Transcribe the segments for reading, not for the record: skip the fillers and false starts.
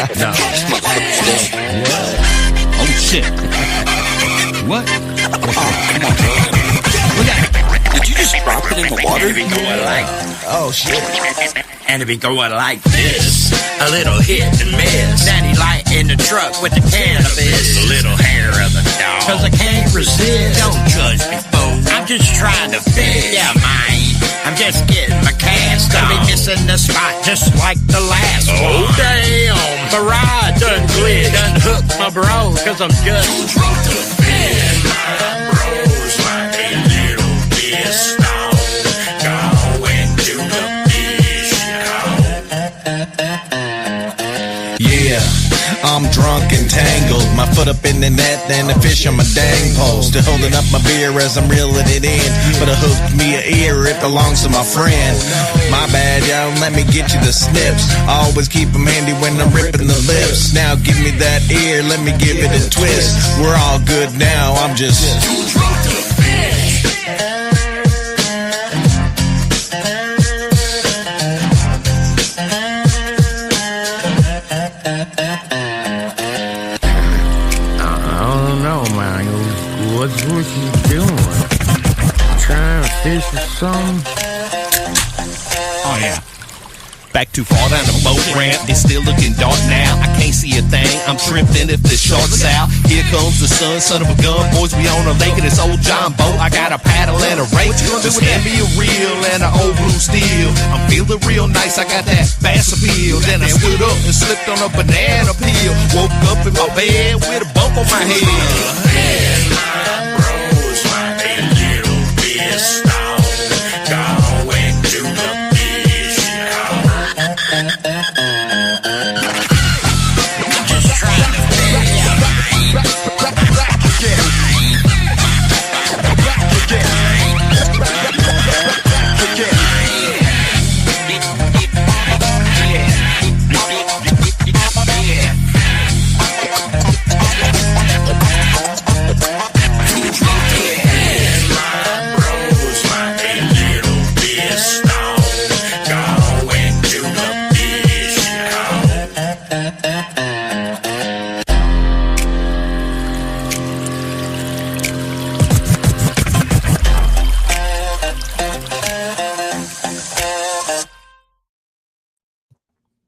No. Oh shit. What? Did you just drop it in the water? Oh shit. And it be going like this. A little hit and miss. Daddy light in the truck with the cannabis. A little hair of the dog. Cause I can't resist. Don't judge me, fool. I'm just trying to fit. Yeah, mine. I'm just getting my cast. I'll be missing the spot just like the last one. Oh, damn. My ride done glitch. Done hooked my bro. Cause I'm just too drunk to fit. My bros like a little pissed off. Going to the fish. Yeah, I'm drunk and tangled. My foot up in the net, then the fish on my dang pole. Still holding up my beer as I'm reeling it in. But I hooked me an ear, it belongs to my friend. My bad, y'all, let me get you the snips. I always keep them handy when I'm ripping the lips. Now give me that ear, let me give it a twist. We're all good now, I'm just too drunk to fish. What's you doing? Trying to fish or something? Oh yeah. Back too far down the boat ramp, it's still looking dark now. I can't see a thing, I'm tripping if the shark's out. Here comes the sun, son of a gun. Boys, we on a lake in this old John boat. I got a paddle and a rake. Just hand me a reel and an old blue steel. I'm feeling real nice, I got that bass appeal. Then I stood up and slipped on a banana peel. Woke up in my bed with a bump on my head.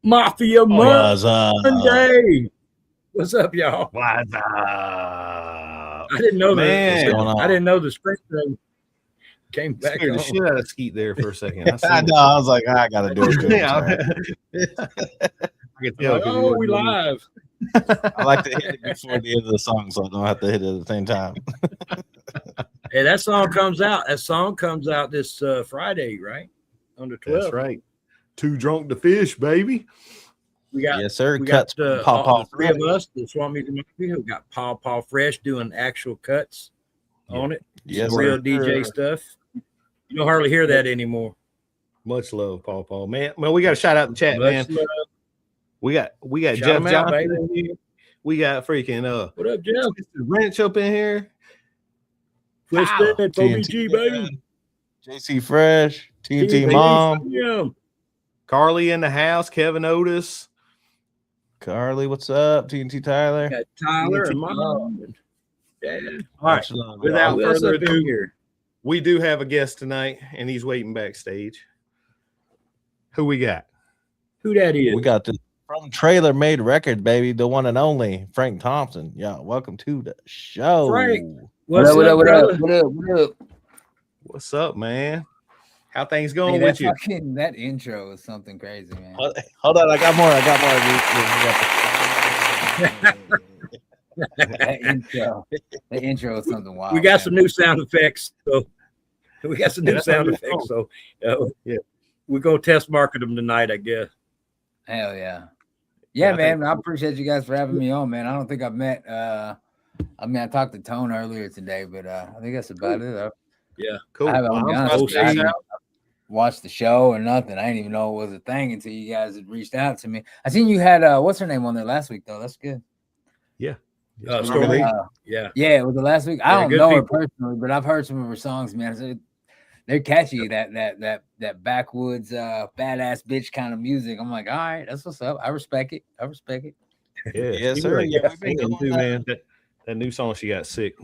Mafia Mondays. What's up, y'all? What's up? I didn't know Man. I didn't know the spring thing came back Scared on. the shit out of Skeet there for a second. I know, I was like, I gotta do it. Yeah. Oh, we live. I like to hit it before the end of the song, so I don't have to hit it at the same time. Hey, that song comes out. That song comes out this Friday, right? On the 12th. That's right. Too drunk to fish, baby. We got Yes, sir. We Cuts got Paw the three of us, the Swamp Music Mafia, who got Paw Fresh doing actual cuts on it. Yes, Real sir. DJ stuff. You don't hardly hear that anymore. Much love, Paw. Man, we got a shout out in the chat, man. Love. We got Shout Jeff 'em out, Johnson baby. in here. We got freaking What up, Jeff? Mr. Wrench up in here. Twisted TNT, OBG, baby. JC Fresh, TNT baby. Mom, Yeah. Carly in the house. Kevin Otis. Carly, what's up? TNT Tyler. Got Tyler and TNT Mom. Yeah. All right. Much love, Without y'all. Who else further up in ado, here? we do have a guest tonight, and he's waiting backstage. Who we got? Who that is? We got the from Trailer Made Records, baby, the one and only Frank Thompson. Yeah, welcome to the show. Frank. What up? What's up, man? How things going Hey, with you? that intro is something crazy, man. Hold on, I got more. that intro is something wild. We got man. some new sound effects. So we got some new that's sound what effects. we're So Yeah. we're gonna test market them tonight, I guess. Hell yeah. Yeah, Yeah, I man. think- I appreciate you guys for having me on, man. I don't think I've met I talked to Tone earlier today, but I think that's about it. Cool. I haven't Well, I'm honest, supposed to I shout haven't watched the show or nothing. I didn't even know it was a thing until you guys had reached out to me. I seen you had what's her name on there last week though. That's good. Story. Uh, Yeah. Yeah, it was the last week. I Yeah, don't good know her people. personally, but I've heard some of her songs, man. they're catchy. That backwoods badass bitch kind of music. I'm like, all right, that's what's up. I respect it. Yeah, Yes, she sir. was, Yeah, like, we've been singing going, too, man. That new song she got sick.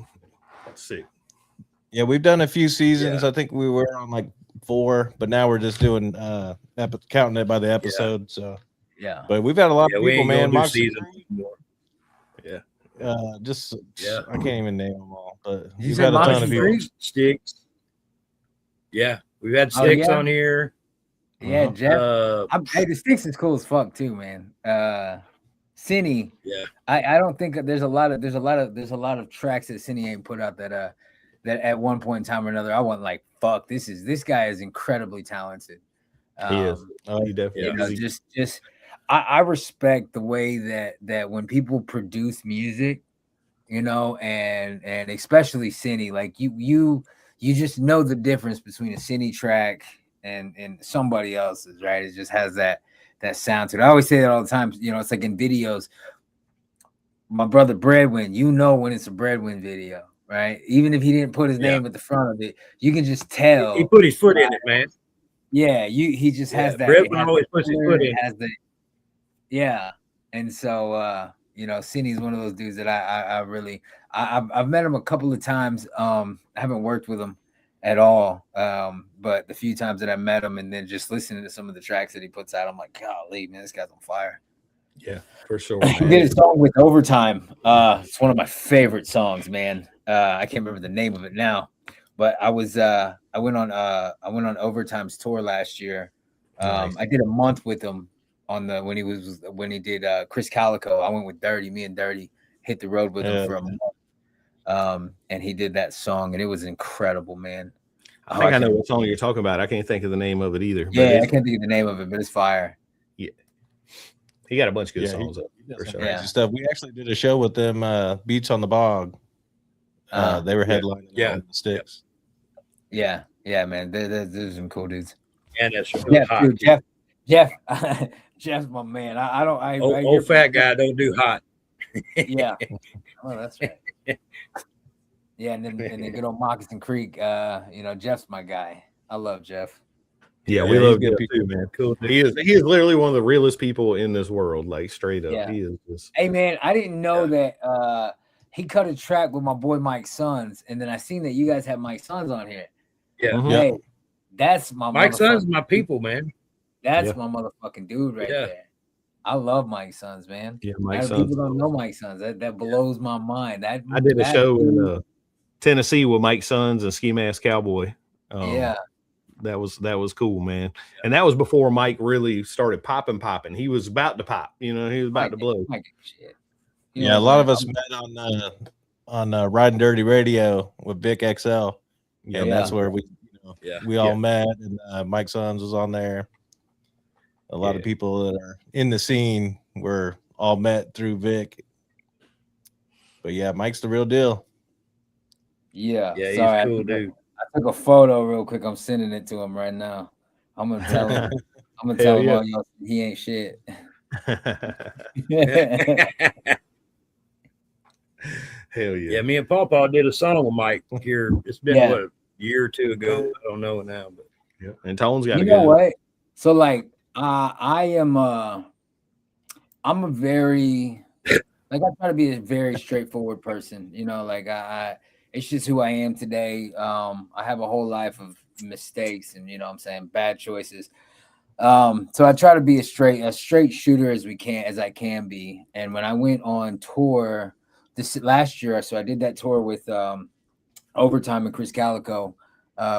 yeah, we've done a few seasons. Yeah. I think we were on like 4, but now we're just doing counting it by the episode. So, Yeah. but we've had a lot Yeah, of we people, ain't gonna man. do Moxie season anymore. Yeah. just Yeah. I can't even name them all, but you we've say had a ton Moxie of people. Freak? Sticks. Yeah, we've had Oh, Sticks yeah? on here. Yeah, Uh-huh. Jeff. Hey, the Sticks is cool as fuck too, man. Cine. Yeah. I don't think there's a lot of tracks that Cine ain't put out that at one point in time or another I went like, fuck, this guy is incredibly talented. He is. He You definitely know, is. just I respect the way that when people produce music, you know, and especially Cine, like you just know the difference between a Cine track and somebody else's, right? It just has that sound to it. I always say that all the time. You know, it's like in videos. My brother Breadwin, you know when it's a Breadwin video, right? Even if he didn't put his name at the front of it, you can just tell. He put his foot in it, man. Yeah, he just has that. Breadwin always puts his foot in. Has the, yeah, and so you know, Cine's one of those dudes that I really I've met him a couple of times. I haven't worked with him at all, but the few times that I met him and then just listening to some of the tracks that he puts out, I'm like, golly, man, this guy's on fire. Yeah, for sure. He did a song with Overtime. It's one of my favorite songs, man. I can't remember the name of it now, but I went on Overtime's tour last year. Nice. I did a month with him when he did Chris Calico. I went with Dirty. Me and Dirty hit the road with him for a month. And he did that song, and it was incredible, man. I think I know what song you're talking about. I can't think of the name of it either. Yeah, I can't think of the name of it, but it's fire. Yeah, he got a bunch of good songs up for sure. Yeah. Stuff. We actually did a show with them, Beats on the Bog. They were headlining on the Sticks. Yeah, man. There's some cool dudes. And that's hot. Dude, Jeff's my man. I don't. Old fat guy don't do hot. Yeah. Oh, that's right. Yeah, and then good old Moccasin Creek. You know, Jeff's my guy. I love Jeff. Yeah, we love Jeff too, man. Cool. He is literally one of the realest people in this world, like straight up. Yeah. He is just. Hey man, I didn't know that he cut a track with my boy Mike Sons, and then I seen that you guys have Mike Sons on here. Yeah. Hey, that's my Mike Sons, my people, man. That's my motherfucking dude right there. I love Mike Sons, man. Yeah, Mike Sons. People don't know Mike Sons. That blows my mind. I did a show in Tennessee with Mike Sons and Ski Mask Cowboy. That was cool, man. And that was before Mike really started popping. He was about to pop, you know, he was about to blow. Yeah, a lot of us met on Riding Dirty Radio with Vic XL. Yeah, and that's where we all met, and Mike Sons was on there. A lot of people that are in the scene were all met through Vic. But yeah, Mike's the real deal. Yeah, he's cool, dude. I took a photo real quick. I'm sending it to him right now. I'm gonna tell him. I'm gonna tell him all y'all he ain't shit. Hell yeah. Yeah, me and Paw did a song with Mike here. It's been what, a year or two ago. I don't know now, but and Tone's got you know what? So like I'm a very I try to be a very straightforward person, you know, like it's just who I am today. I have a whole life of mistakes and, you know what I'm saying, bad choices. So I try to be a straight shooter as I can be. And when I went on tour this last year, so I did that tour with Overtime and Chris Calico.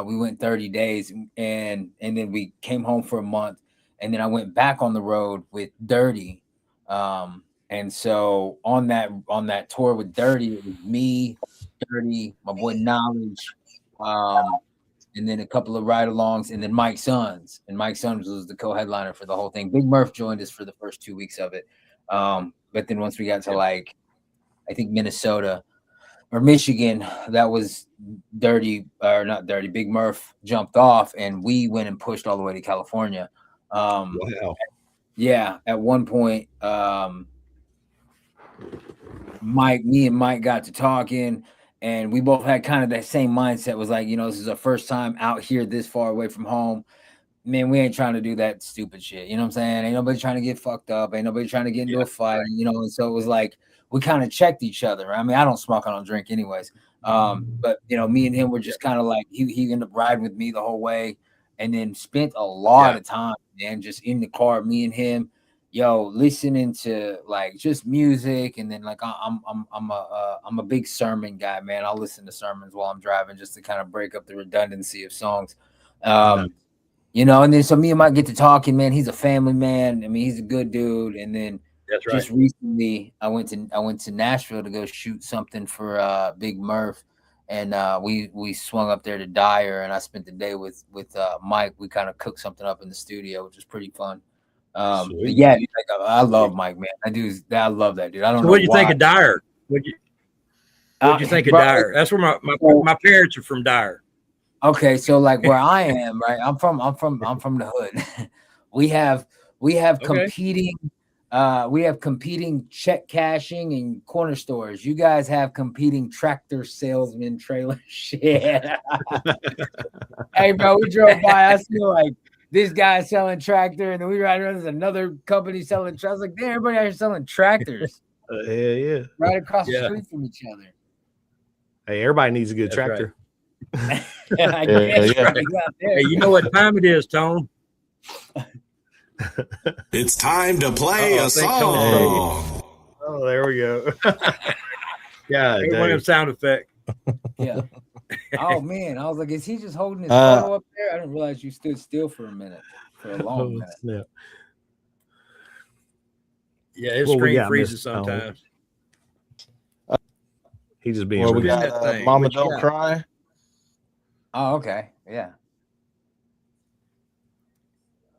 We went 30 days and then we came home for a month, and then I went back on the road with Dirty. And so on that tour with Dirty, it was me, Dirty, my boy Knowledge, and then a couple of ride-alongs, and then Mike Sons. And Mike Sons was the co-headliner for the whole thing. Big Murph joined us for the first 2 weeks of it. But then once we got to like, I think Minnesota or Michigan, that was Big Murph jumped off, and we went and pushed all the way to California. Wow. Yeah, at one point, me and Mike got to talking, And we both had kind of that same mindset, was like, you know, this is our first time out here this far away from home. Man, we ain't trying to do that stupid shit. You know what I'm saying? Ain't nobody trying to get fucked up. Ain't nobody trying to get into a fight, you know? And so it was like, we kind of checked each other. I mean, I don't smoke, I don't drink anyways. But, you know, me and him were just kind of like, he ended up riding with me the whole way, and then spent a lot of time, man, just in the car, me and him, listening to like just music. And then like, I'm a big sermon guy, man. I'll listen to sermons while I'm driving just to kind of break up the redundancy of songs. You know, and then so me and Mike get to talking, man. He's a family man. I mean, he's a good dude. And then just recently I went to Nashville to go shoot something for Big Murph. And we swung up there to Dyer, and I spent the day with Mike. We kind of cooked something up in the studio, which was pretty fun. But yeah, like, I love Mike, man. I love that dude. I don't know. What do you think of Dyer? What do you think of Dyer? That's where my parents are from, Dyer. Okay, so like where I am, right? I'm from the hood. we have competing check cashing and corner stores. You guys have competing tractor salesman trailer shit. Hey bro, we drove by, I see like this guy selling tractor, and then we ride around, there's another company selling tractors. I was like, damn, everybody out here selling tractors. Yeah. Right across the street from each other. Hey, everybody needs a good tractor. Right. I guess right out there. Hey, you know what time it is, Tone? It's time to play a song. Oh, there we go. Yeah, one of them sound effect. Yeah. Oh man, I was like, is he just holding his photo up there? I didn't realize you stood still for a minute, for a long minute. Yeah, his screen freezes sometimes. He just being. Well, we got Mama Don't Cry. Oh, okay. Yeah.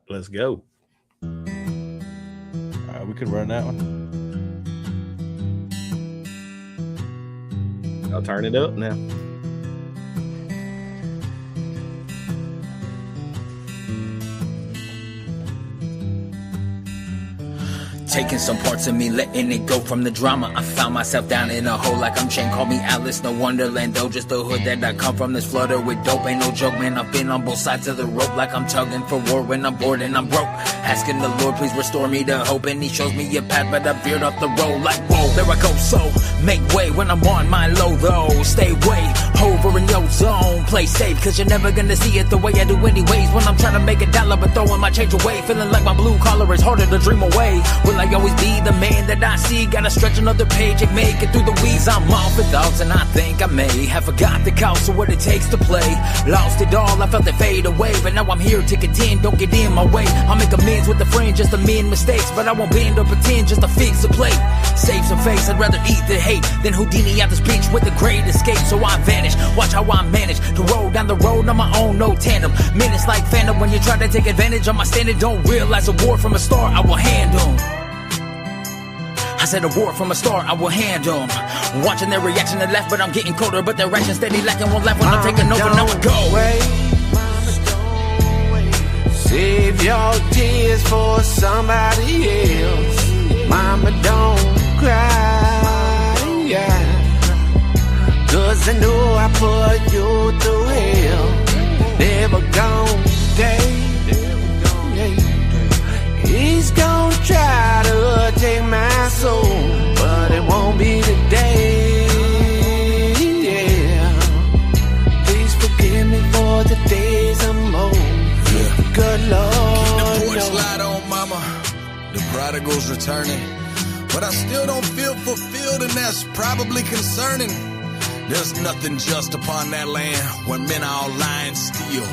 Let's go. All right, we could run that one. I'll turn it up now. Taking some parts of me, letting it go from the drama. I found myself down in a hole like I'm chained. Call me Alice, no wonderland though. Just the hood that I come from, this flutter with dope. Ain't no joke, man, I've been on both sides of the rope. Like I'm tugging for war when I'm bored and I'm broke. Asking the Lord, please restore me to hope. And he shows me a path, but I veered off the road. Like, whoa, there I go, so make way when I'm on my low though. Stay way over in your zone. Play safe, cause you're never gonna see it the way I do anyways. When I'm trying to make a dollar, but throwing my change away. Feeling like my blue collar is harder to dream away. Will I always be the man that I see? Gotta stretch another page and make it through the weeds. I'm off with thoughts and I think I may have forgot the cost of what it takes to play. Lost it all, I felt it fade away. But now I'm here to contend, don't get in my way. I'll make amends with a friend just to mend mistakes. But I won't bend or pretend just to fix a plate. Save some face, I'd rather eat the hate than Houdini out this beach with a great escape. So I vanish, watch how I manage to roll down the road on my own, no tandem. Minutes like Phantom when you try to take advantage of my standard. Don't realize a war from a start, I will handle. I said a war from a start, I will handle. Watching their reaction to left, but I'm getting colder. But their action steady lacking, won't laugh when I'm taking over. Now I go. Save your tears for somebody else. Mama, don't cry, yeah. Cause I know I put you through hell. Never gonna stay. He's gonna try to take my soul, but it won't be today, yeah. Please forgive me for the days I'm old. Yeah. Good Lord. Keep the porch light on, mama. The prodigal's returning, but I still don't feel fulfilled, and that's probably concerning. There's nothing just upon that land where men all lie and steal,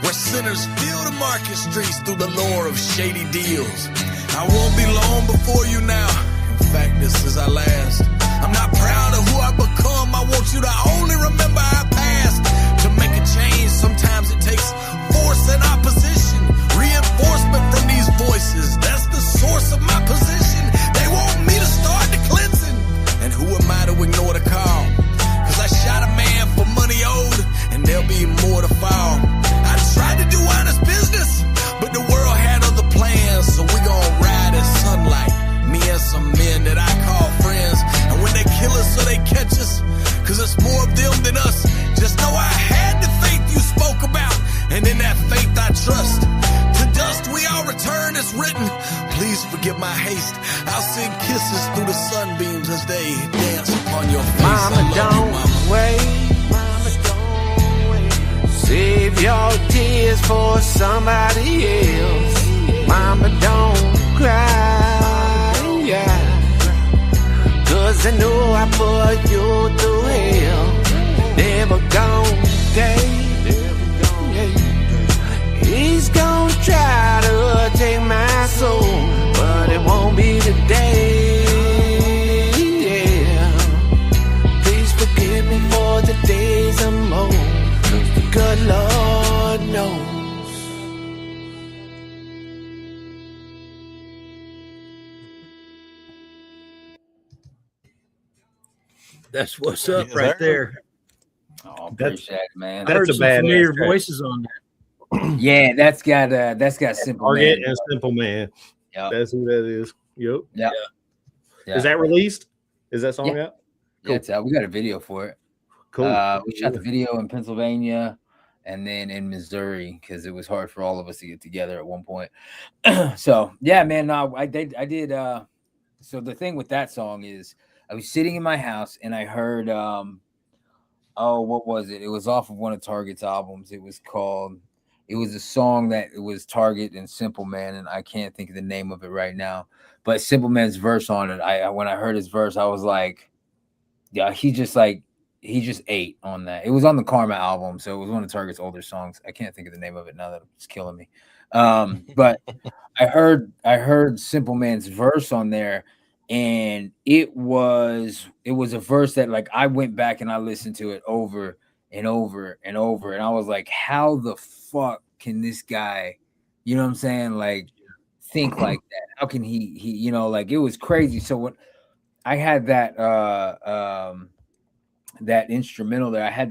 where sinners fill the market streets through the lure of shady deals. I won't be long before you now. In fact, this is our last. I'm not proud of who I've become. I want you to only remember our past. To make a change, sometimes it takes force and opposition. Reinforcement from these voices, that's the source of my position. They want me to start the cleansing. And who am I to ignore the call? Cause I shot a man for money owed, and there'll be more to fall. I tried to do honest business, but the world had other plans. So we gon' ride in sunlight, me and some men that I call friends. And when they kill us or they catch us, cause it's more of them than us. Just know I had the faith you spoke about, and in that faith I trust. To dust we all return as written. Please forgive my haste. I'll send kisses through the sunbeams as they dance upon your face. Mama, don't wait. Mama, don't wait. Save your tears for somebody else. Mama, don't cry, yeah. Cause I know I put you through hell. Never gonna stay. He's gonna try to take my soul, but it won't be today, yeah. Please forgive me for the days I'm old, cause the good Lord knows. That's what's up right there. Oh, appreciate it, man. I heard some familiar voices on that. Yeah, that's got Simple Target Man. and Simple Man. Yep. That's who that is. Yep. Yep. Is that released? Is that song out? Cool. Yeah, it's out. We got a video for it. Cool. We shot the video in Pennsylvania and then in Missouri because it was hard for all of us to get together at one point. So yeah, man. No, I did. So the thing with that song is, I was sitting in my house and I heard, what was it? It was off of one of Target's albums. It was a song that it was Target and Simple Man, and I can't think of the name of it right now. But Simple Man's verse on it, when I heard his verse, I was like, yeah, he just ate on that. It was on the Karma album, so it was one of Target's older songs. I can't think of the name of it now that it's killing me. But I heard Simple Man's verse on there. And it was a verse that, like, I went back and I listened to it over and over and over. And I was like, how the fuck can this guy, you know what I'm saying? Like, think like that? How can he, you know, like, it was crazy. So when I had that instrumental there, I had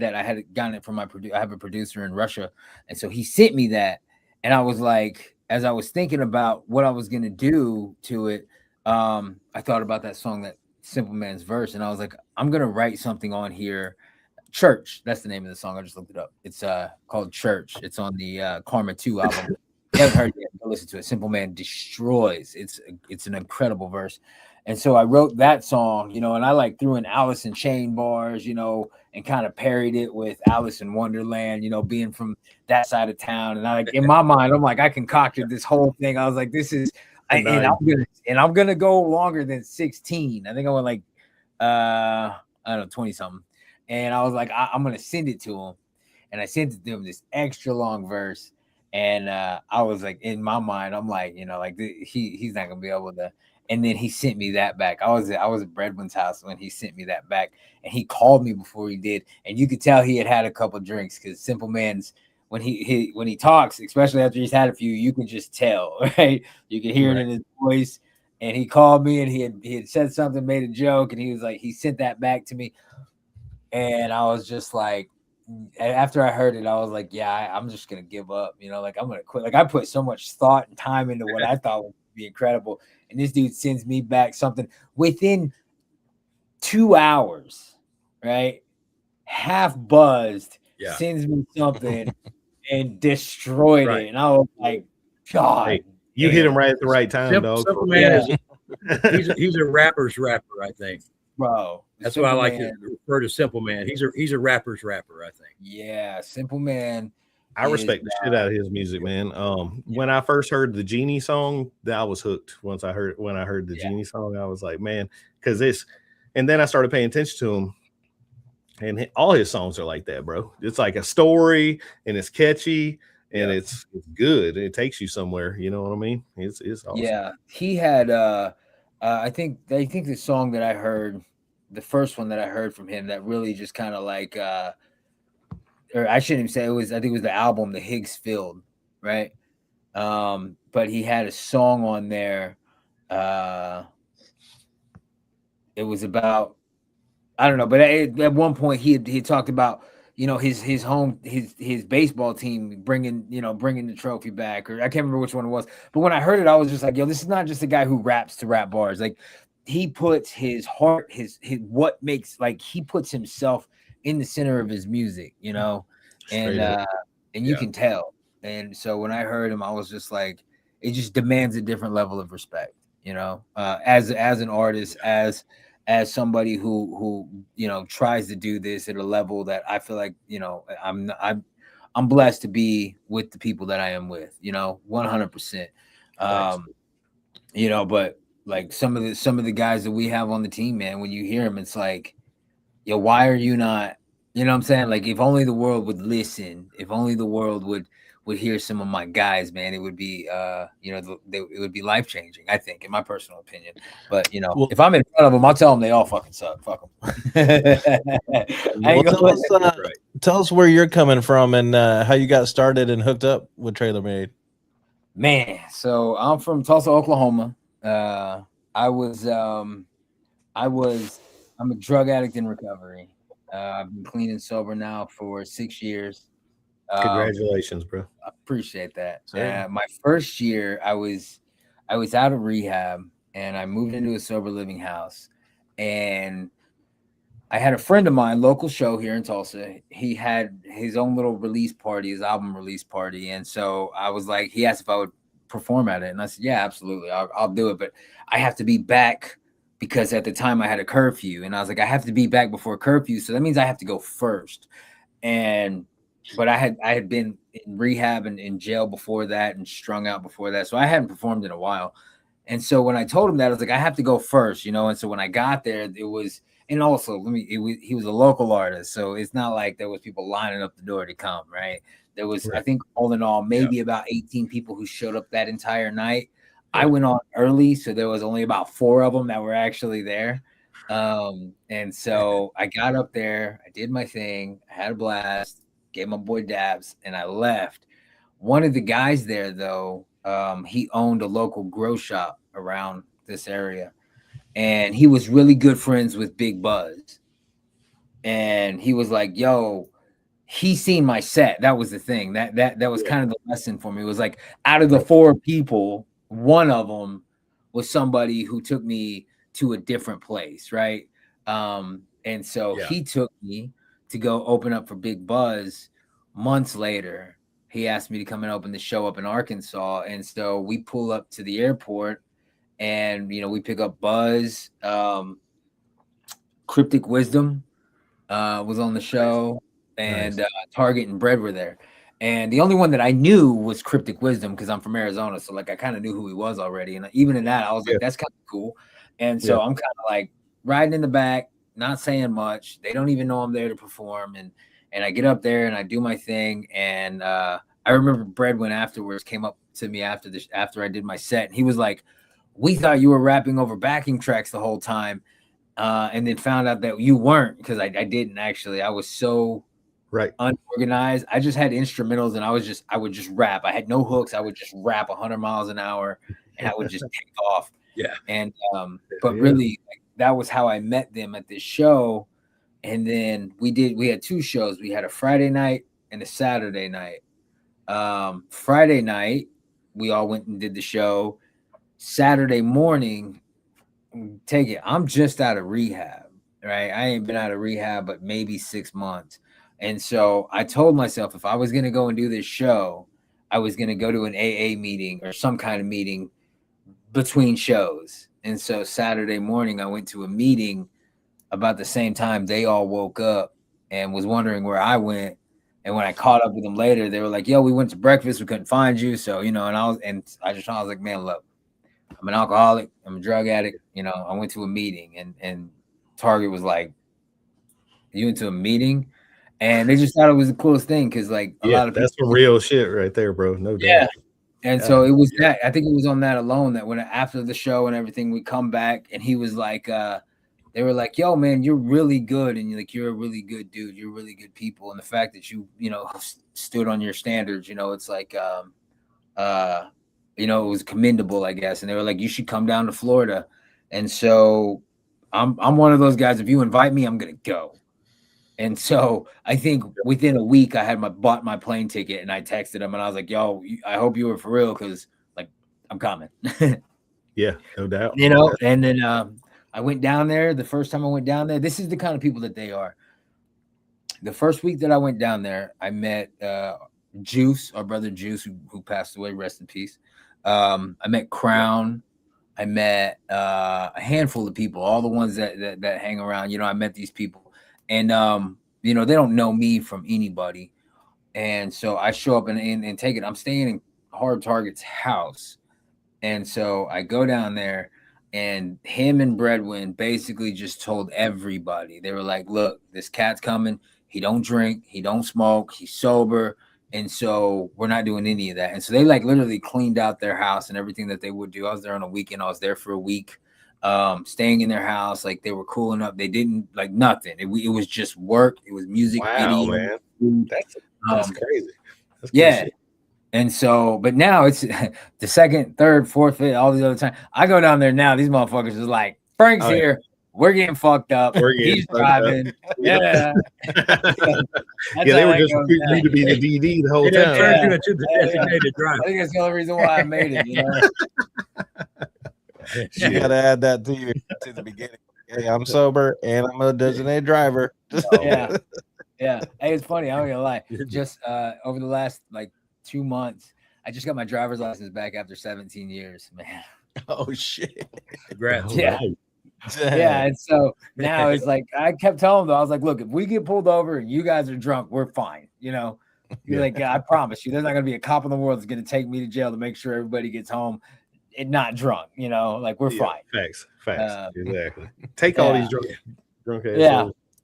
gotten it from I have a producer in Russia. And so he sent me that. And I was like, as I was thinking about what I was going to do to it, I thought about that song, that Simple Man's verse, and I was like, I'm gonna write something on here. Church, that's the name of the song. I just looked it up. It's called Church. It's on the Karma 2 album. If you haven't heard it yet, go listen to it. Simple Man destroys. It's an incredible verse. And so I wrote that song, you know, and I like threw in Alice in Chain bars, you know, and kind of parried it with Alice in Wonderland, you know, being from that side of town. And I, like, in my mind, I'm like, I concocted this whole thing. I was like, this is and I'm gonna go longer than 16. I think I went like I don't know, 20 something. And I was like, I'm gonna send it to him. And I sent it to him, this extra long verse. And I was like, in my mind, I'm like, you know, like he's not gonna be able to. And then he sent me that back. I was at Bredwin's house when he sent me that back, and he called me before he did. And you could tell he had a couple drinks, because Simple Man's, when he talks, especially after he's had a few, you can just tell, right? You can hear it in his voice. And he called me, and he had said something, made a joke, and he was like, he sent that back to me. And I was just like, after I heard it, I was like, yeah, I'm just gonna give up, you know, like I'm gonna quit. Like I put so much thought and time into what I thought would be incredible, and this dude sends me back something within 2 hours, right? Half buzzed, sends me something and destroyed it, and I was like, God, hey, you hit him right at the right time, dog. Simple Man he's a rapper's rapper, I think, bro. That's why I like to refer to Simple Man. He's a rapper's rapper, I think. Yeah, Simple Man. I respect the shit out of his music, man. When I first heard the Genie song, I was hooked. When I heard the Genie song, I was like, man, because this, and then I started paying attention to him, and all his songs are like that, bro. It's like a story, and it's catchy, and it's good. It takes you somewhere. You know what I mean? It's awesome. Yeah, he had. I think the song that I heard, the first one that I heard from him, that really just kind of like. Or I shouldn't even say it was. I think it was the album, The Higgs Field, right? But he had a song on there. It was about, I don't know, but at one point he talked about, you know, his baseball team bringing the trophy back, or I can't remember which one it was. But when I heard it, I was just like, yo, this is not just a guy who raps to rap bars. Like, he puts his heart, his what makes, like, he puts himself in the center of his music, you know, and you can tell. And so when I heard him, I was just like, it just demands a different level of respect, you know, as an artist, as somebody who you know tries to do this at a level that I feel like, you know, I'm blessed to be with the people that I am with, you know, 100%. You know, but like some of the guys that we have on the team, man, when you hear them, it's like, yo, why are you not, you know what I'm saying? Like, if only the world would listen, if only the world would hear some of my guys, man, it would be, you know, it would be life changing, I think, in my personal opinion. But, you know, if I'm in front of them, I'll tell them they all fucking suck. Fuck them. Tell us where you're coming from and how you got started and hooked up with Trailer Made. Man, so I'm from Tulsa, Oklahoma. I'm a drug addict in recovery. I've been clean and sober now for 6 years. Congratulations, bro. I appreciate that. My first year, I was out of rehab and I moved into a sober living house. And I had a friend of mine, local show here in Tulsa. He had his own little release party, his album release party. And so I was like, he asked if I would perform at it. And I said, yeah, absolutely. I'll do it. But I have to be back because at the time I had a curfew. And I was like, I have to be back before curfew. So that means I have to go first. But I had been in rehab and in jail before that and strung out before that. So I hadn't performed in a while. And so when I told him that, I was like, I have to go first, you know? And so when I got there, it was, and also he was a local artist. So it's not like there was people lining up the door to come, right? There was, I think all in all, maybe about 18 people who showed up that entire night. I went on early, so there was only about 4 of them that were actually there. And so I got up there, I did my thing, I had a blast, gave my boy dabs, and I left. One of the guys there, though, he owned a local grow shop around this area. And he was really good friends with Big Buzz. And he was like, yo, he seen my set. That was the thing. That was kind of the lesson for me. It was like, out of the 4 people, one of them was somebody who took me to a different place, right? And so he took me to go open up for Big Buzz. Months later, he asked me to come and open the show up in Arkansas. And so we pull up to the airport and, you know, we pick up Buzz. Cryptic Wisdom was on the show, and Target and Bread were there. And the only one that I knew was Cryptic Wisdom because I'm from Arizona. So like I kind of knew who he was already. And even in that, I was like, that's kind of cool. And so I'm kind of like riding in the back, not saying much. They don't even know I'm there to perform. And I get up there and I do my thing. And I remember Breadwin afterwards came up to me after I did my set. And he was like, we thought you were rapping over backing tracks the whole time. And then found out that you weren't, because I didn't actually. I was so unorganized. I just had instrumentals and I would just rap. I had no hooks. I would just rap 100 miles an hour and I would just take off. And but really, like, that was how I met them at this show. And then we had 2 shows. We had a Friday night and a Saturday night. Friday night, we all went and did the show. Saturday morning, take it, I'm just out of rehab, right? I ain't been out of rehab but maybe 6 months. And so I told myself if I was going to go and do this show, I was going to go to an AA meeting or some kind of meeting between shows. And so Saturday morning I went to a meeting about the same time they all woke up and was wondering where I went. And when I caught up with them later, they were like, yo, we went to breakfast, we couldn't find you. So, you know, and I was like, man, look, I'm an alcoholic, I'm a drug addict. You know, I went to a meeting and Target was like, you went to a meeting? And they just thought it was the coolest thing because like a lot of that's some real shit right there, bro. No doubt. And so it was that. I think it was on that alone that when after the show and everything, we come back and he was like, they were like, yo, man, you're really good. And you're a really good dude. You're really good people. And the fact that you know, stood on your standards, you know, it's like, you know, it was commendable, I guess. And they were like, you should come down to Florida. And so I'm one of those guys. If you invite me, I'm going to go. And so I think within a week I had bought my plane ticket and I texted him and I was like, yo, I hope you were for real. Cause like I'm coming. Yeah, no doubt. You know, and then I went down there. The first time I went down there, this is the kind of people that they are. The first week that I went down there, I met Juice, our brother Juice, who passed away, rest in peace. I met Crown. I met a handful of people, all the ones that hang around. You know, I met these people, and you know, they don't know me from anybody, and so I show up and take it. I'm staying in Hard Target's house, and so I go down there, and him and Breadwin basically just told everybody. They were like, "Look, this cat's coming. He don't drink. He don't smoke. He's sober." And so we're not doing any of that. And so they like literally cleaned out their house and everything that they would do. I was there on a weekend. I was there for a week, staying in their house. Like they were cool enough. They didn't like nothing. It was just work. It was music. Wow, man. That's crazy. That's yeah. shit. And so, but now it's the second, third, fourth, fifth, all these other times. I go down there now. These motherfuckers is like, Frank's here. We're getting fucked up. He's driving. Yeah. They were just recruiting you to be the DD the whole time. Turned you into the designated driver. I think that's the only reason why I made it. You know? You gotta add that to the beginning. Hey, I'm sober and I'm a designated driver. Yeah. Hey, it's funny. I'm not gonna lie. Just over the last like 2 months, I just got my driver's license back after 17 years, man. Oh shit. Congrats. Yeah. Yeah, and so now it's like I kept telling them, I was like, look, if we get pulled over and you guys are drunk, we're fine. You know, you're like, I promise you, there's not gonna be a cop in the world that's gonna take me to jail to make sure everybody gets home and not drunk. You know, like we're fine. Facts. Exactly. Take all these drunk ass.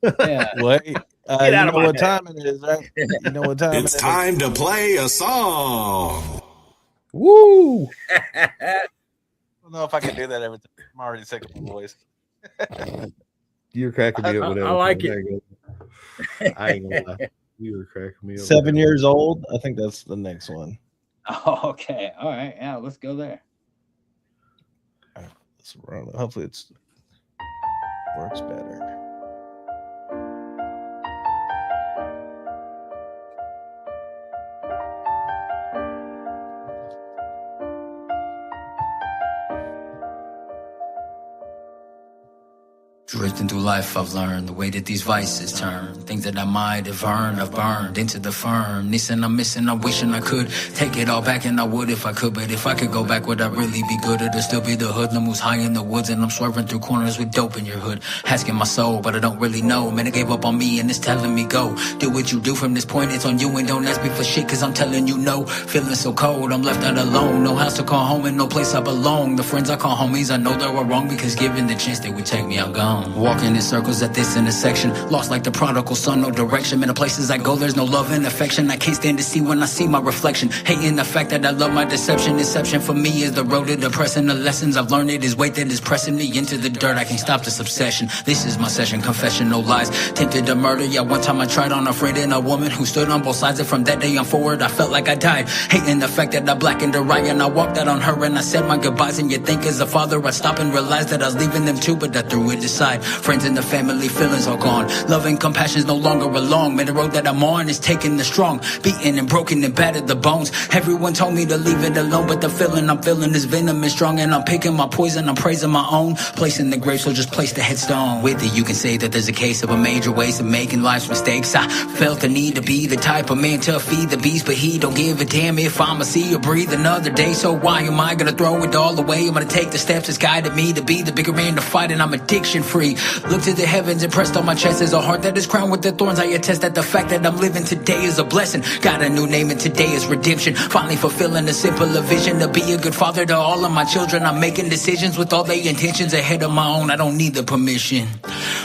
Yeah. What? Get out of my what time it is, right? You know what time it's time to play a song. Woo! I don't know if I can do that every time. I'm already sick of my voice. You're cracking me up with that. I like it. I ain't gonna lie. You were cracking me up. 7 years old. I think that's the next one. Oh, okay. All right. Yeah, let's go there. All right, let's run it. Hopefully it works better. Drifting through life, I've learned the way that these vices turn. Things that I might have earned, I've burned into the firmness, and I'm missing, I'm wishing I could take it all back, and I would if I could. But if I could go back, would I really be good? It'd still be the hoodlum who's high in the woods, and I'm swerving through corners with dope in your hood. Asking my soul, but I don't really know. Man, it gave up on me, and it's telling me go. Do what you do from this point, it's on you, and don't ask me for shit, cause I'm telling you no. Feeling so cold, I'm left out alone. No house to call home, and no place I belong. The friends I call homies, I know they were wrong, because given the chance they would take me, I'm gone. Walking in circles at this intersection, lost like the prodigal son, no direction. Man, the places I go, there's no love and affection. I can't stand to see when I see my reflection. Hating the fact that I love my deception. Inception for me is the road to depressing. The lessons I've learned, it is weight that is pressing me into the dirt. I can't stop this obsession. This is my session, confession, no lies. Tempted to murder, yeah, one time I tried on a friend and a woman who stood on both sides. And from that day on forward, I felt like I died. Hating the fact that I blackened her eye, and I walked out on her and I said my goodbyes. And you'd think as a father I'd stop and realize that I was leaving them too, but I threw it aside. Friends in the family, feelings all gone. Love and compassion's no longer along. Man, the road that I'm on is taking the strong, beaten and broken and battered the bones. Everyone told me to leave it alone, but the feeling I'm feeling is venomous strong, and I'm picking my poison, I'm praising my own place in the grave, so just place the headstone. With it, you can say that there's a case of a major waste of making life's mistakes. I felt the need to be the type of man to feed the beast, but he don't give a damn if I'ma see or breathe another day. So why am I gonna throw it all away? I'm gonna take the steps that's guided me to be the bigger man to fight, and I'm addiction free. Look to the heavens and pressed on my chest is a heart that is crowned with the thorns. I attest that the fact that I'm living today is a blessing. Got a new name and today is redemption. Finally fulfilling a simpler vision to be a good father to all of my children. I'm making decisions with all their intentions ahead of my own. I don't need the permission.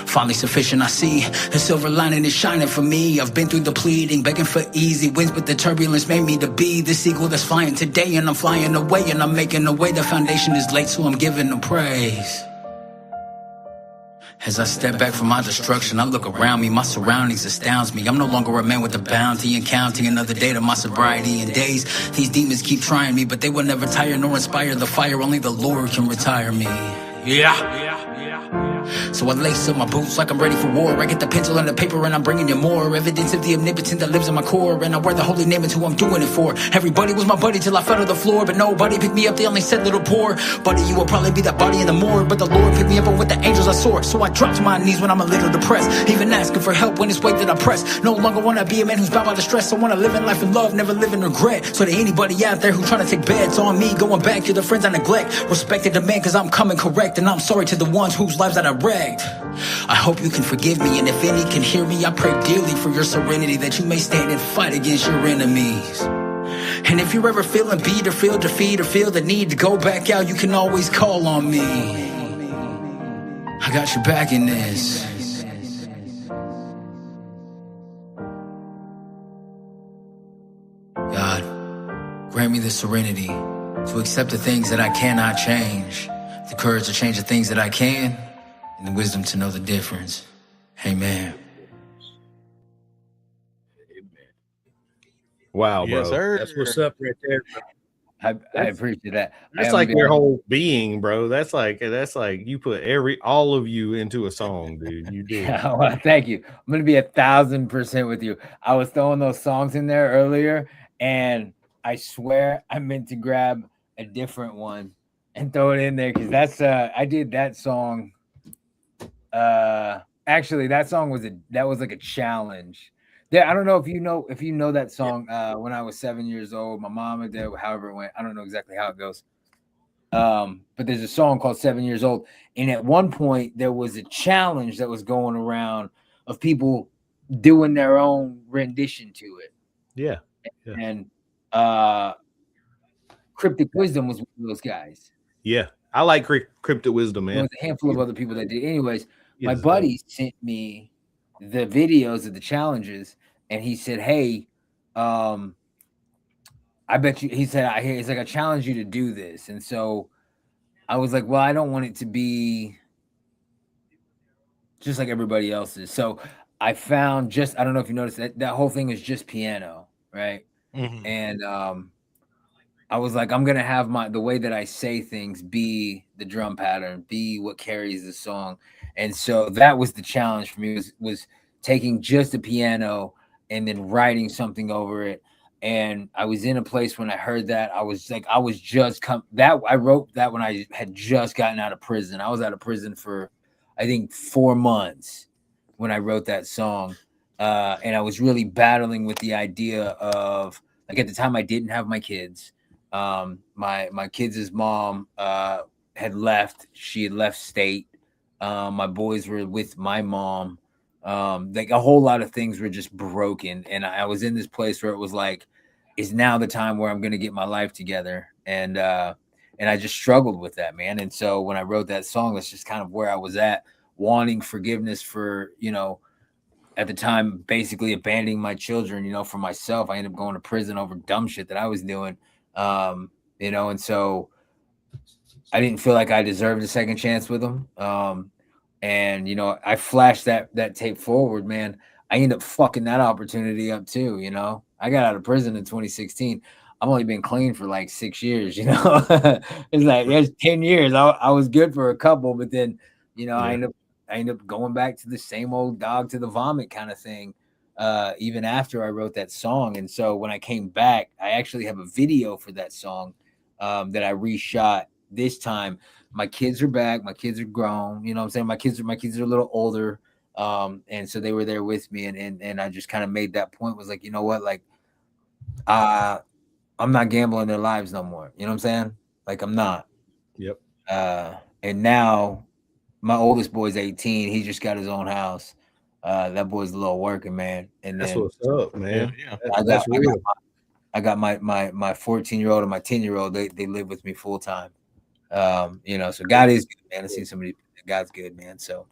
Finally sufficient, I see the silver lining is shining for me. I've been through the pleading, begging for easy wins, but the turbulence made me to be this eagle that's flying today, and I'm flying away, and I'm making a way. The foundation is laid, so I'm giving them praise. As I step back from my destruction, I look around me, my surroundings astounds me. I'm no longer a man with a bounty and counting another day to my sobriety and days. These demons keep trying me, but they will never tire nor inspire the fire. Only the Lord can retire me. Yeah. So I lace up my boots like I'm ready for war. I get the pencil and the paper and I'm bringing you more evidence of the omnipotent that lives in my core. And I wear the holy name into who I'm doing it for. Everybody was my buddy till I fell to the floor, but nobody picked me up, they only said little poor. Buddy, you will probably be that body in the morgue, but the Lord picked me up and with the angels I soar. So I drop to my knees when I'm a little depressed, even asking for help when it's weight that I press. No longer wanna be a man who's bound by the stress. I wanna live in life in love, never live in regret. So to anybody out there who trying to take bets on me, going back to the friends I neglect, respect and demand cause I'm coming correct. And I'm sorry to the ones whose lives that I wrecked. I hope you can forgive me, and if any can hear me, I pray dearly for your serenity, that you may stand and fight against your enemies. And if you're ever feeling beat or feel defeat or feel the need to go back out, you can always call on me. I got your back in this. God, grant me the serenity to accept the things that I cannot change, the courage to change the things that I can, and the wisdom to know the difference. Amen. Wow, bro. Yes, sir. That's what's up right there, bro. I appreciate that. That's like your whole being, bro. That's like you put all of you into a song, dude. You did. Yeah, well, thank you. I'm gonna be 1,000% with you. I was throwing those songs in there earlier, and I swear I meant to grab a different one and throw it in there because that's I did that song. Actually, that song was like a challenge. Yeah, I don't know if you know that song. When I was 7 years old, my mom and dad, however it went, I don't know exactly how it goes. But there's a song called 7 Years Old, and at one point there was a challenge that was going around of people doing their own rendition to it. Yeah. And Cryptic Wisdom was one of those guys. Yeah, I like Cryptic Wisdom, man. There was a handful of other people that did. Anyways, my buddy sent me the videos of the challenges, and he said, "Hey, I bet you." He's like, "I challenge you to do this," and so I was like, "Well, I don't want it to be just like everybody else's." So I found I don't know if you noticed that whole thing is just piano, right? Mm-hmm. And I was like, I'm gonna have the way that I say things be the drum pattern, be what carries the song. And so that was the challenge for me, was taking just the piano and then writing something over it. And I was in a place when I heard that, I was like, I wrote that when I had just gotten out of prison. I was out of prison for, I think, 4 months when I wrote that song. And I was really battling with the idea of, like, at the time I didn't have my kids. My kids' mom had left. She had left state. My boys were with my mom. Like a whole lot of things were just broken. And I was in this place where it was like, is now the time where I'm going to get my life together. And I just struggled with that, man. And so when I wrote that song, that's just kind of where I was at, wanting forgiveness for, at the time, basically abandoning my children, for myself. I ended up going to prison over dumb shit that I was doing. And so I didn't feel like I deserved a second chance with them. And I flashed that tape forward, man. I ended up fucking that opportunity up too. I got out of prison in 2016. I've only been clean for like 6 years, it's like, there's 10 years. I was good for a couple, but then, I ended up going back to the same old dog to the vomit kind of thing. Even after I wrote that song. And so when I came back, I actually have a video for that song that I reshot this time. My kids are back. My kids are grown. You know what I'm saying? My kids are a little older. And so they were there with me. And I just kind of made that point, was like, you know what? Like, I'm not gambling their lives no more. You know what I'm saying? Like, I'm not. Yep. And now my oldest boy's 18. He just got his own house. That boy's a little working, man. And that's then, what's up, man. Yeah. I got my 14-year-old and my 10-year-old. They live with me full time. So God is good, man. I see somebody. God's good, man. So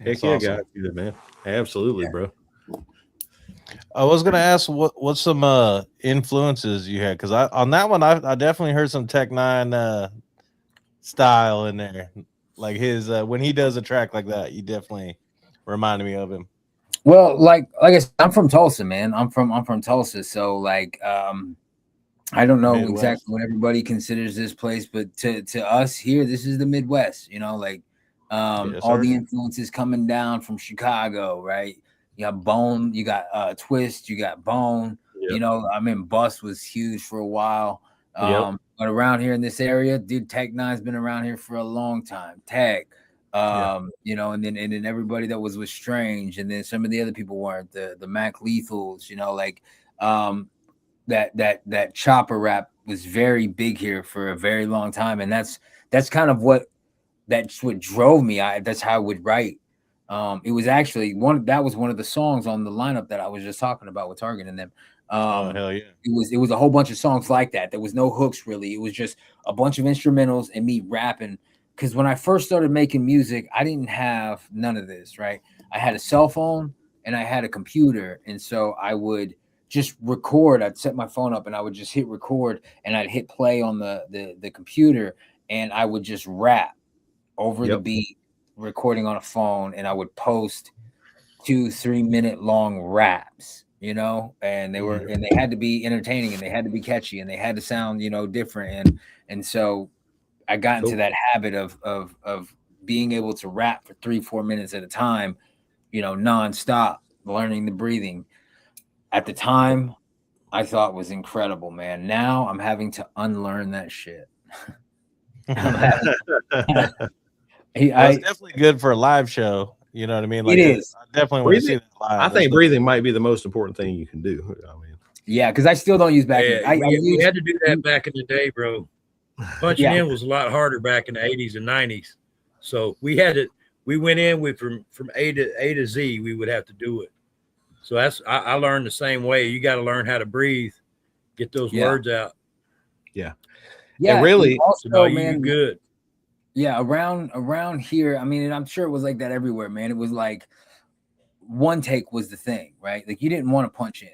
heck yeah, awesome. God's good, man. Absolutely, bro. I was gonna ask what's some influences you had, because on that one I definitely heard some Tech Nine style in there, like his when he does a track like that, you definitely reminded me of him. Well, like I said, I'm from Tulsa, man. I'm from Tulsa, so like I don't know exactly what everybody considers this place, but to us here, this is the Midwest. Like All the influences coming down from Chicago, right? You got Bone, you got Twist, you got Bone. Yep. You know, I mean, Bust was huge for a while. But around here in this area, dude, Tech Nine's been around here for a long time. Tech, you know, and then everybody that was with Strange, and then some of the other people weren't, the Mac Lethals, you know, like that chopper rap was very big here for a very long time, and that's kind of what drove me. That's how I would write. It was actually one of the songs on the lineup that I was just talking about with Target and them. Hell yeah! It was a whole bunch of songs like that. There was no hooks really. It was just a bunch of instrumentals and me rapping. Because when I first started making music, I didn't have none of this. Right? I had a cell phone and I had a computer, and so I would just record. I'd set my phone up and I would just hit record, and I'd hit play on the computer, and I would just rap over the beat, recording on a phone, and I would post 2-3 minute long raps, you know, and they were and they had to be entertaining, and they had to be catchy, and they had to sound, you know, different, and so I got into that habit of being able to rap for 3-4 minutes at a time, you know, nonstop, learning the breathing. At the time, I thought was incredible, man. Now I'm having to unlearn that shit. It's definitely good for a live show. You know what I mean? Like, it is. I definitely want to see that live. I think breathing might be the most important thing you can do. I mean, yeah, because I still don't use back. We had to do that back in the day, bro. Punching in was a lot harder back in the 80s and 90s. So we had it. We went in with from A to Z. We would have to do it. So I learned the same way. You got to learn how to breathe, get those words out. Yeah. Yeah, and really, also, man, good. Yeah, around here, I mean, and I'm sure it was like that everywhere, man. It was like one take was the thing, right? Like you didn't want to punch in.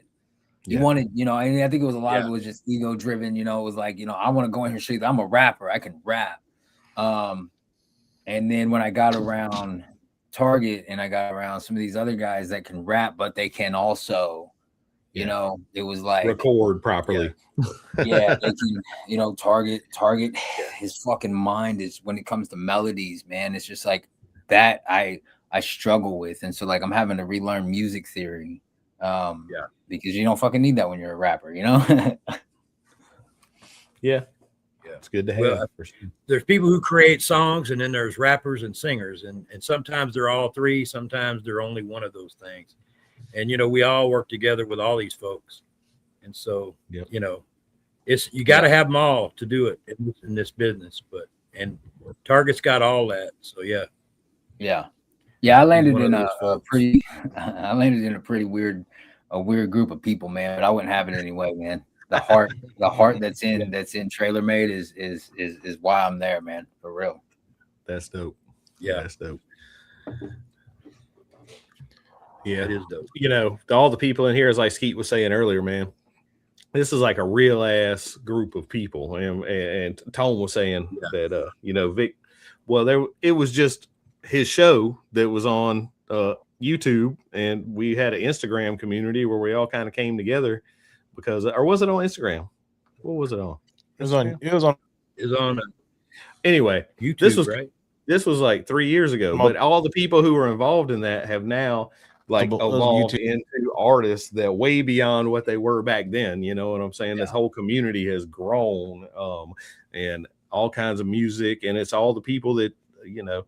You wanted, you know, and I think it was a lot of it was just ego driven, you know, it was like, you know, I want to go in here and show you that I'm a rapper. I can rap. And then when I got around Target and I got around some of these other guys that can rap, but they can also, you know, it was like record properly. Yeah, they can, you know, Target, his fucking mind is when it comes to melodies, man, it's just like that I struggle with. And so like I'm having to relearn music theory. Because you don't fucking need that when you're a rapper, you know? Yeah. It's good to have. Well, there's people who create songs, and then there's rappers and singers, and sometimes they're all three, sometimes they're only one of those things. And you know, we all work together with all these folks. And so, you know, you got to have them all to do it in this business. And Target's got all that. So yeah. I landed in a pretty weird group of people, man. But I wouldn't have it anyway, man. The heart that's in TrailerMade is why I'm there, man. For real. That's dope. Yeah, that's dope. Yeah, it is dope. You know, all the people in here, as like Skeet was saying earlier, man, this is like a real ass group of people. And Tone was saying that you know, Vic, well, it was just his show that was on YouTube, and we had an Instagram community where we all kind of came together because, or was it on Instagram? What was it on? It was on anyway, YouTube, this was like 3 years ago, but all the people who were involved in that have now like evolved into artists that way beyond what they were back then. You know what I'm saying? This whole community has grown, and all kinds of music, and it's all the people that, you know,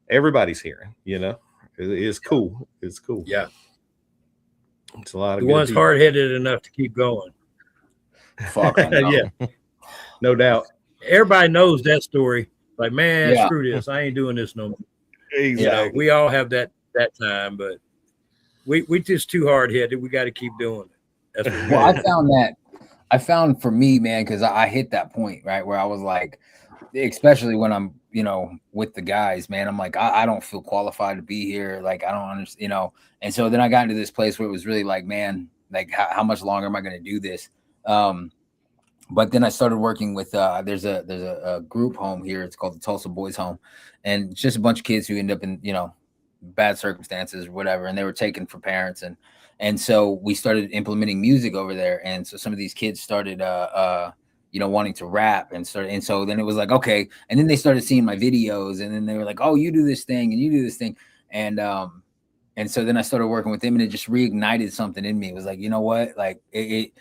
everybody's hearing, you know. It's cool. It's cool. Yeah. It's a lot of the ones hard-headed enough to keep going. Fuck. Yeah. No doubt. Everybody knows that story. Like, man, screw this. I ain't doing this no more. Exactly. You know, we all have that time, but we just too hard-headed. We got to keep doing it. That's what I found for me, man, because I hit that point, right, where I was like, especially when I'm, you know, with the guys, man, I'm like, I don't feel qualified to be here. Like, I don't understand, you know. And so then I got into this place where it was really like, man, like, how much longer am I going to do this? But then I started working with, there's a group home here. It's called the Tulsa Boys Home. And it's just a bunch of kids who end up in, you know, bad circumstances or whatever. And they were taken from parents. And so we started implementing music over there. And so some of these kids started, wanting to rap and so then it was like, okay. And then they started seeing my videos and then they were like, oh, you do this thing and you do this thing. And so then I started working with them and it just reignited something in me. It was like, you know what? Like it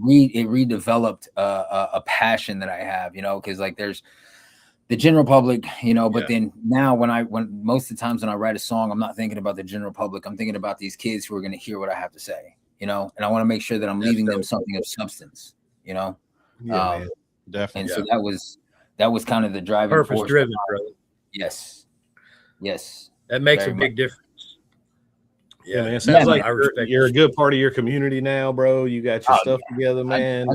redeveloped a passion that I have, because like there's the general public, but then now when most of the times when I write a song, I'm not thinking about the general public. I'm thinking about these kids who are going to hear what I have to say, and I want to make sure that I'm leaving them something of substance, Yeah, man. Definitely. And so that was kind of the driving force. Purpose driven, brother. Yes. That makes a big difference. Yeah, man. It sounds like you're a good part of your community now, bro. You got your stuff together, man.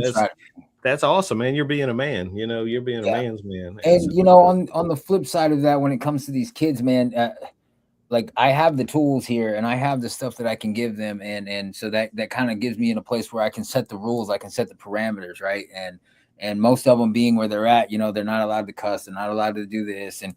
That's awesome, man. You're being a man. You're being a man's man. And on the flip side of that, when it comes to these kids, man, like I have the tools here and I have the stuff that I can give them, and so that kind of gives me in a place where I can set the rules, I can set the parameters, right? And most of them being where they're at, they're not allowed to cuss, they're not allowed to do this, and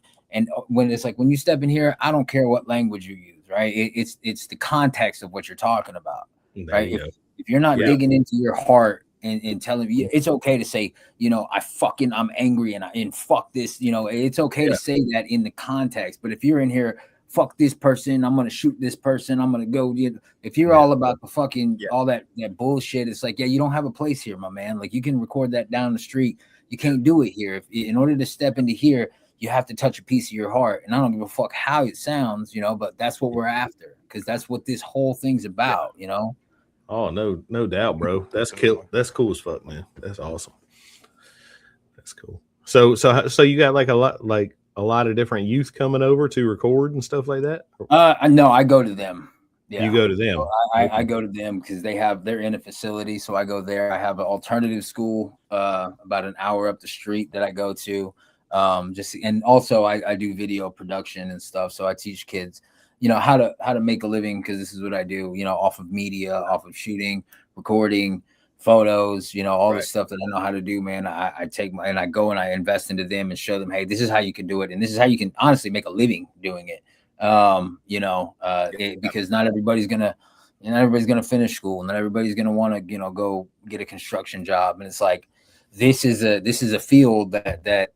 when it's like when you step in here, I don't care what language you use. Right, it's the context of what you're talking about, right? If you're not digging into your heart and telling you it's okay to say, I'm angry and fuck this, it's okay to say that in the context. But if you're in here, fuck this person, I'm gonna shoot this person, I'm gonna go. If you're all about the fucking all that bullshit, it's like, you don't have a place here, my man. Like you can record that down the street, you can't do it here. In order to step into here, you have to touch a piece of your heart, and I don't give a fuck how it sounds, but that's what we're after, because that's what this whole thing's about, Oh, no doubt, bro. That's cool as fuck, man. That's awesome. That's cool. So you got like a lot of different youth coming over to record and stuff like that? No, I go to them. Yeah. You go to them. So I go to them because they're in a facility, so I go there. I have an alternative school about an hour up the street that I go to. And also I do video production and stuff, so I teach kids how to make a living, because this is what I do, off of media, off of shooting, recording, photos, all the stuff that I know how to do, man. I take and I go and I invest into them and show them, hey, this is how you can do it, and this is how you can honestly make a living doing it. Because not everybody's gonna finish school, not everybody's gonna want to go get a construction job, and it's like this is a field that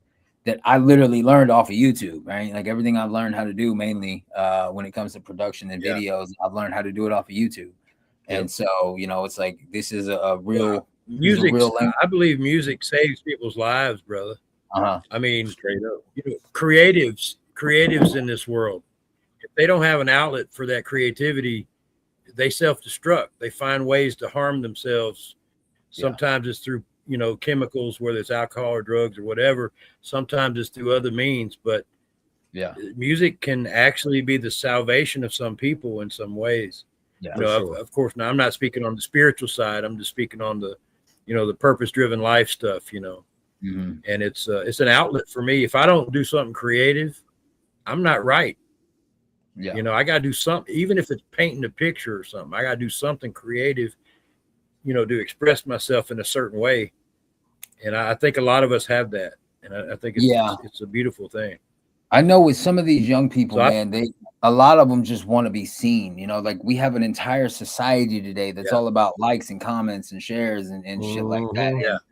I literally learned off of YouTube, right? Like everything I've learned how to do, mainly when it comes to production and videos, I've learned how to do it off of YouTube. And so, it's like, this is a real music. I believe music saves people's lives, brother. I mean, straight up, creatives in this world, if they don't have an outlet for that creativity, they self-destruct. They find ways to harm themselves. Sometimes it's through chemicals, whether it's alcohol or drugs or whatever. Sometimes it's through other means, but music can actually be the salvation of some people in some ways. Of course, now I'm not speaking on the spiritual side. I'm just speaking on the the purpose-driven life stuff, and it's an outlet for me. If I don't do something creative, I'm not right. I got to do something, even if it's painting a picture or something. I got to do something creative, to express myself in a certain way. And I think a lot of us have that. And I think it's a beautiful thing. I know with some of these young people, a lot of them just want to be seen. Like we have an entire society today that's all about likes and comments and shares and shit like that.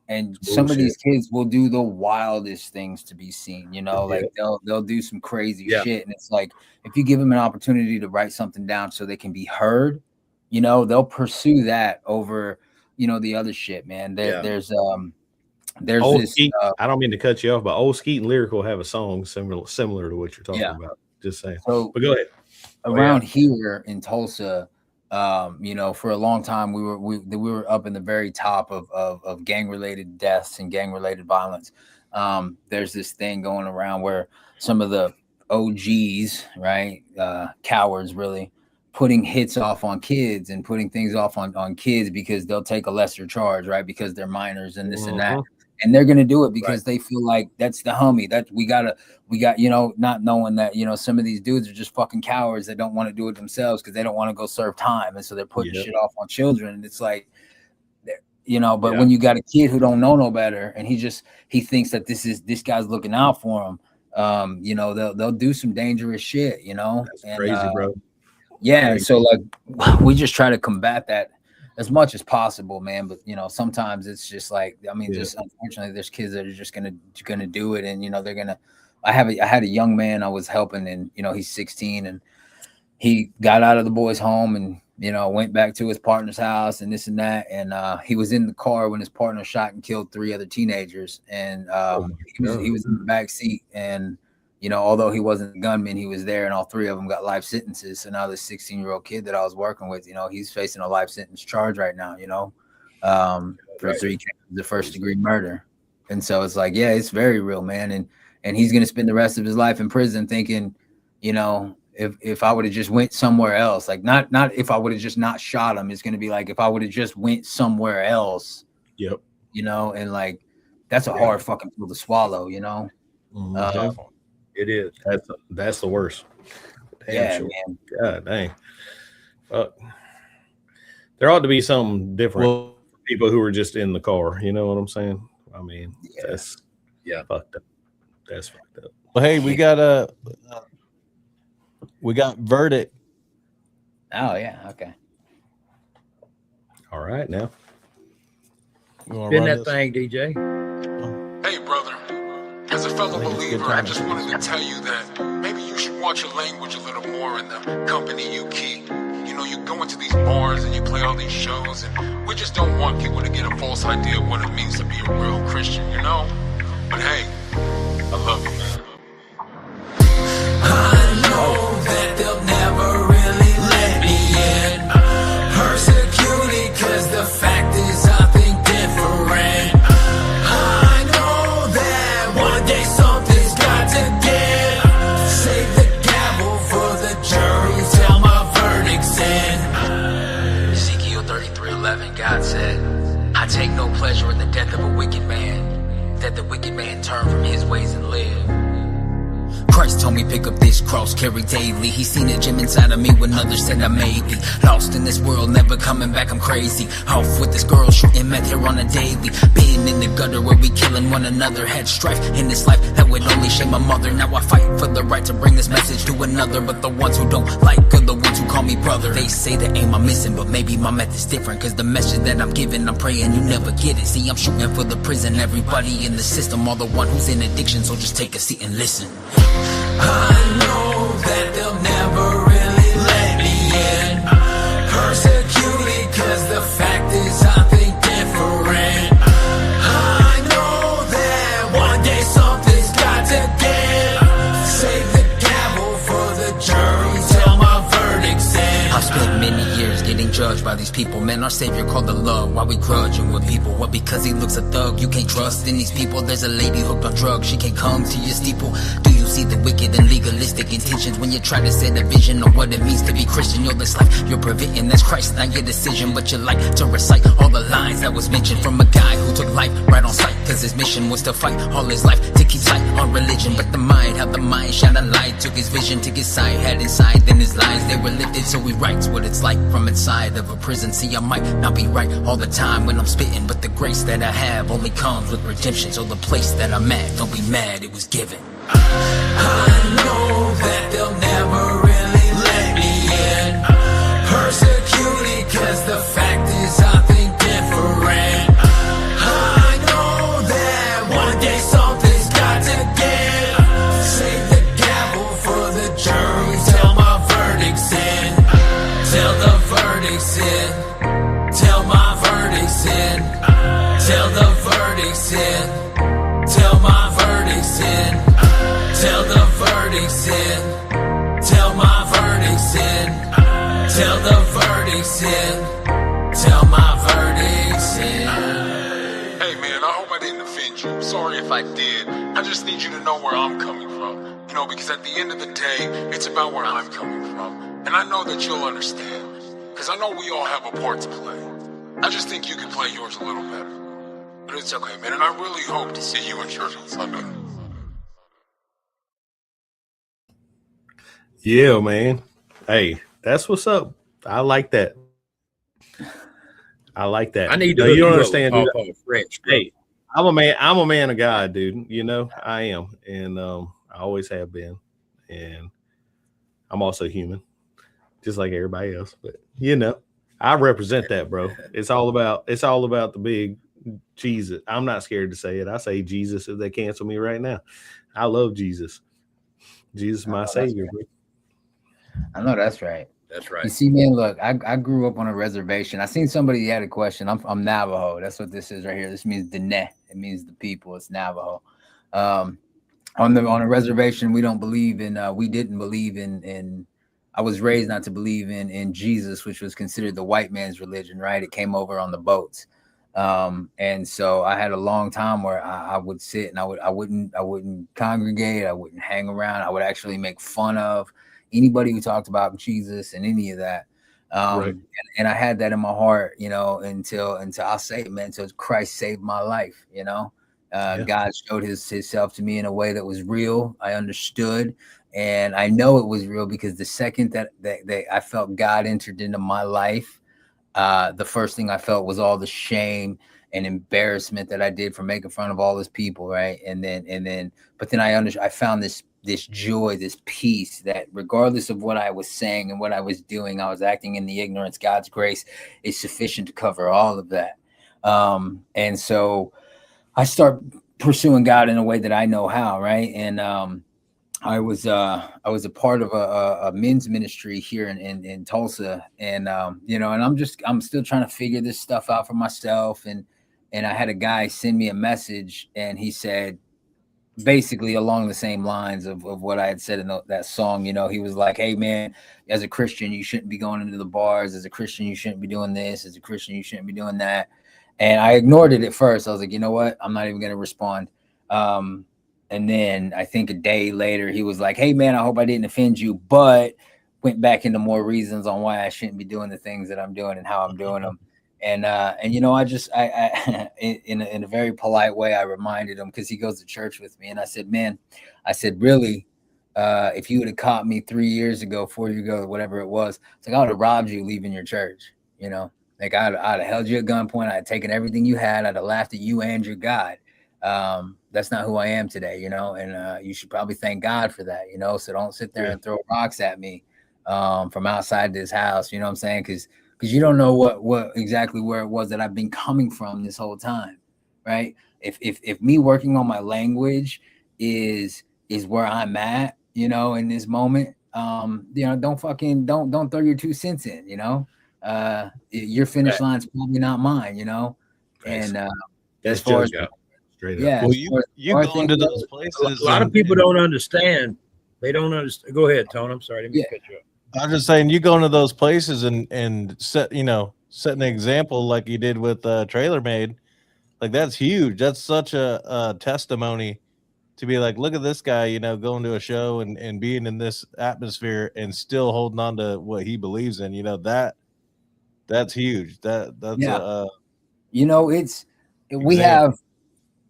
And some of these kids will do the wildest things to be seen, like they'll do some crazy shit. And it's like, if you give them an opportunity to write something down so they can be heard, they'll pursue that over, the other shit, man. There's Old this. Skeet, I don't mean to cut you off, but Old Skeet and Lyrical have a song similar to what you're talking about. Just saying. So, but go ahead. Around here in Tulsa, for a long time we were up in the very top of gang-related deaths and gang-related violence. There's this thing going around where some of the OGs, right, cowards, really putting hits off on kids and putting things off on kids because they'll take a lesser charge, right, because they're minors and this and that. And they're going to do it because they feel like that's the homie, that we got, not knowing that, some of these dudes are just fucking cowards that don't want to do it themselves because they don't want to go serve time. And so they're putting shit off on children. And it's like, but when you got a kid who don't know no better and he thinks that this guy's looking out for him, they'll do some dangerous shit, That's crazy, bro. Yeah. And so like, we just try to combat that as much as possible, man. But you know, sometimes it's just like, I mean, just unfortunately, there's kids that are just gonna do it, and you know, they're gonna. I had a young man I was helping, and you know, he's 16, and he got out of the boys' home, and you know, went back to his partner's house, and this and that, and he was in the car when his partner shot and killed 3 other teenagers, and he was in the back seat, and you know, although he wasn't a gunman, he was there, and all 3 of them got life sentences. So now this 16-year-old kid that I was working with, you know, he's facing a life sentence charge right now, you know, for 3 cases of first-degree murder. And so it's like, yeah, it's very real, man. And he's going to spend the rest of his life in prison thinking, you know, if I would have just went somewhere else, like not if I would have just not shot him, it's going to be like, if I would have just went somewhere else, you know, and like, that's a hard fucking pill to swallow, you know? It is. That's the worst. Damn, man. God dang. There ought to be something different for people who are just in the car. You know what I'm saying? I mean, that's fucked up. That's fucked up. Well, hey, we got verdict. Oh yeah, okay. All right, now. Spin that thing, DJ. Hey, brother. As a fellow believer, I just wanted to tell you that maybe you should watch your language a little more in the company you keep. You know, you go into these bars and you play all these shows, and we just don't want people to get a false idea of what it means to be a real Christian, you know? But hey, I love you, man. I know that they'll never really let me in. Persecuted, cause the fact is I think different. I know that one day something's got to give. Save the gavel for the jury, tell my verdict's in. Ezekiel 33:11, God said, I take no pleasure in the death of a wicked man, that the wicked man turn from his ways and live. Christ told me pick up this cross, carry daily. He seen a gem inside of me when others said I may be lost in this world, never coming back, I'm crazy. Off with this girl, shooting meth here on a daily. Being in the gutter where we killing one another. Had strife in this life that would only shame my mother. Now I fight for the right to bring this message to another. But the ones who don't like are the ones who call me brother. They say that aim I'm missing, but maybe my method's different. Cause the message that I'm giving, I'm praying you never get it. See, I'm shooting for the prison, everybody in the system, all the one who's in addiction. So just take a seat and listen. I know that they'll never really let me in. Persecuted, cause the fact is I think different. I know that one day something's got to give. Save the gavel for the jury, tell my verdict's in. I've spent many years getting judged by these people. Man, our savior called the love, why we grudging with people? What, because he looks a thug, you can't trust in these people? There's a lady hooked on drugs, she can't come to your steeple. Do you see the wicked and legalistic intentions when you try to set a vision of what it means to be Christian? You're this life you're preventing, that's Christ, not your decision. But you like to recite all the lines that was mentioned from a guy who took life right on sight, cause his mission was to fight all his life to keep sight on religion. But the mind, how the mind shine a light, took his vision, took his sight, had inside, then his lines, they were lifted. So he writes what it's like from inside of a prison. See, I might not be right all the time when I'm spitting, but the grace that I have only comes with redemption. So the place that I'm at, don't be mad, it was given. I know that they'll never really let me in. Persecuted, cause the fact is I think different. I know that one day something's got to give. Save the gavel for the jury, tell my verdict's in. Tell the verdict's in. Tell my verdict's in. Tell the verdict's in. Tell my verdict's in. Tell the verdict's in. Tell my verdict's in. Tell the verdict's in. Tell my verdict's in. Hey, man, I hope I didn't offend you. Sorry if I did. I just need you to know where I'm coming from. You know, because at the end of the day, it's about where I'm coming from. And I know that you'll understand. Because I know we all have a part to play. I just think you can play yours a little better. But it's okay, man, and I really hope to see you in church on Sunday. Yeah, man. Hey, that's what's up. I like that. I like that. I need to. No, you don't understand, dude. French, hey, I'm a man of God, dude. You know, I am, and I always have been, and I'm also human, just like everybody else. But you know, I represent that, bro. It's all about the big Jesus. I'm not scared to say it. I say Jesus if they cancel me right now. I love Jesus. Jesus, my savior. Right. I know that's right. That's right. You see, man, look, I grew up on a reservation. I seen somebody had a question. I'm Navajo. That's what this is right here. This means the ne. It means the people. It's Navajo. On a reservation, we don't believe in. We didn't believe in. I was raised not to believe in Jesus, which was considered the white man's religion. Right? It came over on the boats. And so I had a long time where I would sit and I wouldn't congregate. I wouldn't hang around. I would actually make fun of anybody who talked about Jesus and any of that. Right. And I had that in my heart, until I'll say it, man, until Christ saved my life, God showed himself to me in a way that was real. I understood, and I know it was real because the second that I felt God entered into my life, the first thing I felt was all the shame and embarrassment that I did for making fun of all those people, right? And then, but then I found this joy, this peace that regardless of what I was saying and what I was doing, I was acting in the ignorance. God's grace is sufficient to cover all of that. And so I start pursuing God in a way that I know how, right? And I was a part of a men's ministry here in Tulsa, and and I'm still trying to figure this stuff out for myself. And I had a guy send me a message, and he said, basically along the same lines of what I had said in that song. He was like, hey man, as a Christian, you shouldn't be going into the bars. As a Christian, you shouldn't be doing this. As a Christian, you shouldn't be doing that. And I ignored it at first. I was like, you know what? I'm not even going to respond. And then I think a day later, he was like, hey man, I hope I didn't offend you, but went back into more reasons on why I shouldn't be doing the things that I'm doing and how I'm doing them. And I just in a very polite way, I reminded him, because he goes to church with me, and I said, man, really, if you would have caught me 3 years ago, 4 years ago, whatever it was, it's like I would have robbed you leaving your church. Like I'd have held you at gunpoint. I'd have taken everything you had. I'd have laughed at you and your God. That's not who I am today, and you should probably thank God for that, so don't sit there and throw rocks at me from outside this house. You know what I'm saying? Because you don't know what exactly where it was that I've been coming from this whole time, right? If me working on my language is where I'm at, in this moment, don't throw your 2 cents in, your finish line's probably not mine, and that's as far as straight up. yeah, Well, you go into those places. A lot of people don't understand. They don't understand. Go ahead, Tone. I'm sorry. Let me cut you up. I'm just saying, you go into those places and set an example like you did with Trailer Made. Like that's huge. That's such a testimony to be like, look at this guy, going to a show and being in this atmosphere and still holding on to what he believes in. That's huge. That's we have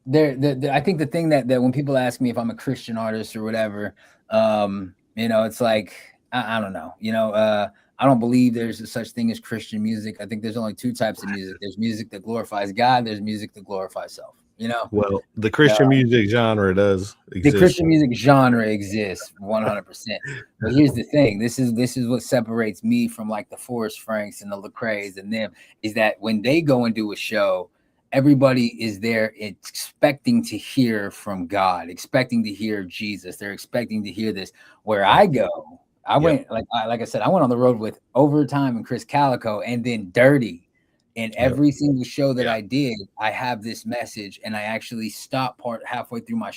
there. I think the thing that when people ask me if I'm a Christian artist or whatever, it's like, I don't know. I don't believe there's a such thing as Christian music. I think there's only 2 types of music. There's music that glorifies God. There's music that glorifies self. Well, the Christian music genre does exist. The Christian music genre exists 100%. But here's the thing: this is what separates me from like the Forrest Franks and the Lecraes and them, is that when they go and do a show, everybody is there expecting to hear from God, expecting to hear Jesus. They're expecting to hear this. Where I go, I went like I said, I went on the road with Overtime and Chris Calico, and then Dirty. And every single show that I did, I have this message, and I actually stop halfway through my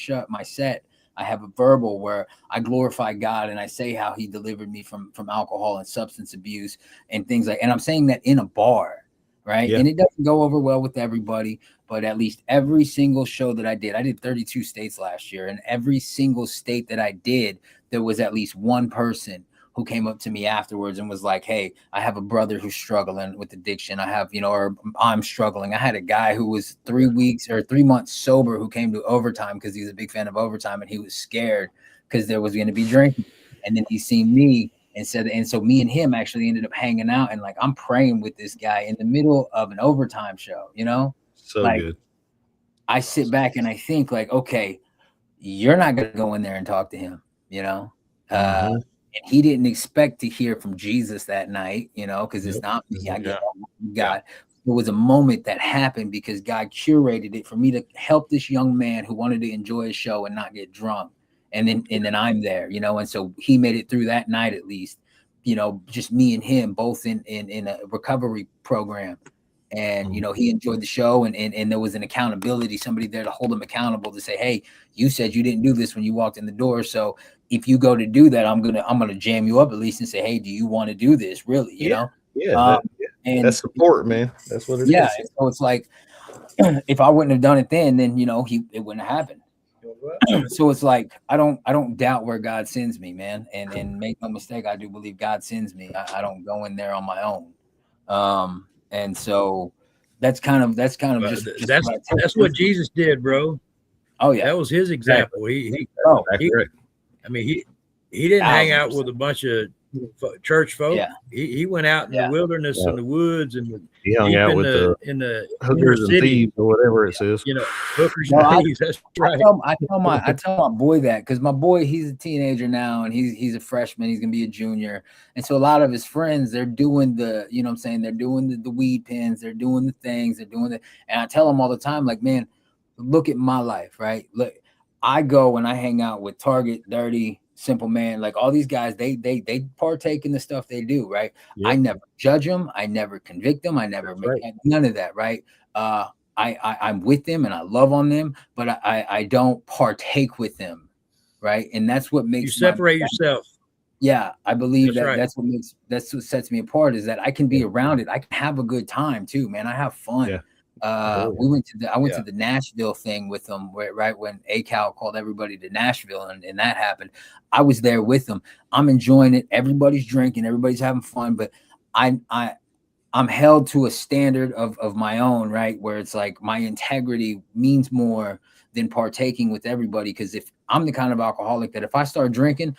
set. I have a verbal where I glorify God and I say how he delivered me from alcohol and substance abuse and things like, and I'm saying that in a bar, right? Yeah. And it doesn't go over well with everybody, but at least every single show that I did 32 states last year, and every single state that I did, there was at least one person who came up to me afterwards and was like, hey, I have a brother who's struggling with addiction. I have, or I'm struggling. I had a guy who was 3 months sober who came to Overtime because he's a big fan of Overtime, and he was scared because there was going to be drinking. And then he seen me and said, and so me and him actually ended up hanging out, and like I'm praying with this guy in the middle of an Overtime show, So like, good. I sit back and I think like, okay, you're not going to go in there and talk to him, And he didn't expect to hear from Jesus that night, you know, because it's not me. I get God. It was a moment that happened because God curated it for me to help this young man who wanted to enjoy a show and not get drunk. And then I'm there, you know, and so he made it through that night at least, you know, just me and him both in a recovery program. And, you know, he enjoyed the show and there was an accountability, somebody there to hold him accountable to say, hey, you said you didn't do this when you walked in the door. So if you go to do that, I'm gonna jam you up at least and say, hey, do you want to do this? Really? You know? And that's support, man. That's what it is. Yeah. So it's like, if I wouldn't have done it then, you know, it wouldn't have happened. So it's like, I don't doubt where God sends me, man. And make no mistake, I do believe God sends me. I don't go in there on my own. And so that's kind of just that's what Jesus did, bro. Oh yeah, that was his example. He I mean, he didn't hang out with a bunch of church folk. Yeah. He went out in the wilderness and the woods and he hung out with the hookers and thieves or whatever it says. You know, hookers and thieves. That's right. I tell my boy that because my boy, he's a teenager now and he's a freshman. He's gonna be a junior, and so a lot of his friends, they're doing the, you know what I'm saying, they're doing the weed pens, they're doing the things, and I tell them all the time, like, man, look at my life, right? Look, I go and I hang out with Target, Dirty, Simple Man, like all these guys, they partake in the stuff they do, right? Yep. I never judge them, I never convict them, I never make none of that, right? I'm with them and I love on them, but I don't partake with them, right? And that's what makes you separate yourself. Yeah, I believe that's what sets me apart, is that I can be around it. I can have a good time too, man. I have fun. Yeah. I went to the Nashville thing with them, right when ACAL called everybody to Nashville, and that happened. I was there with them. I'm enjoying it. Everybody's drinking, everybody's having fun, but I'm held to a standard of my own, right? Where it's like my integrity means more than partaking with everybody. Because if I'm the kind of alcoholic that if I start drinking,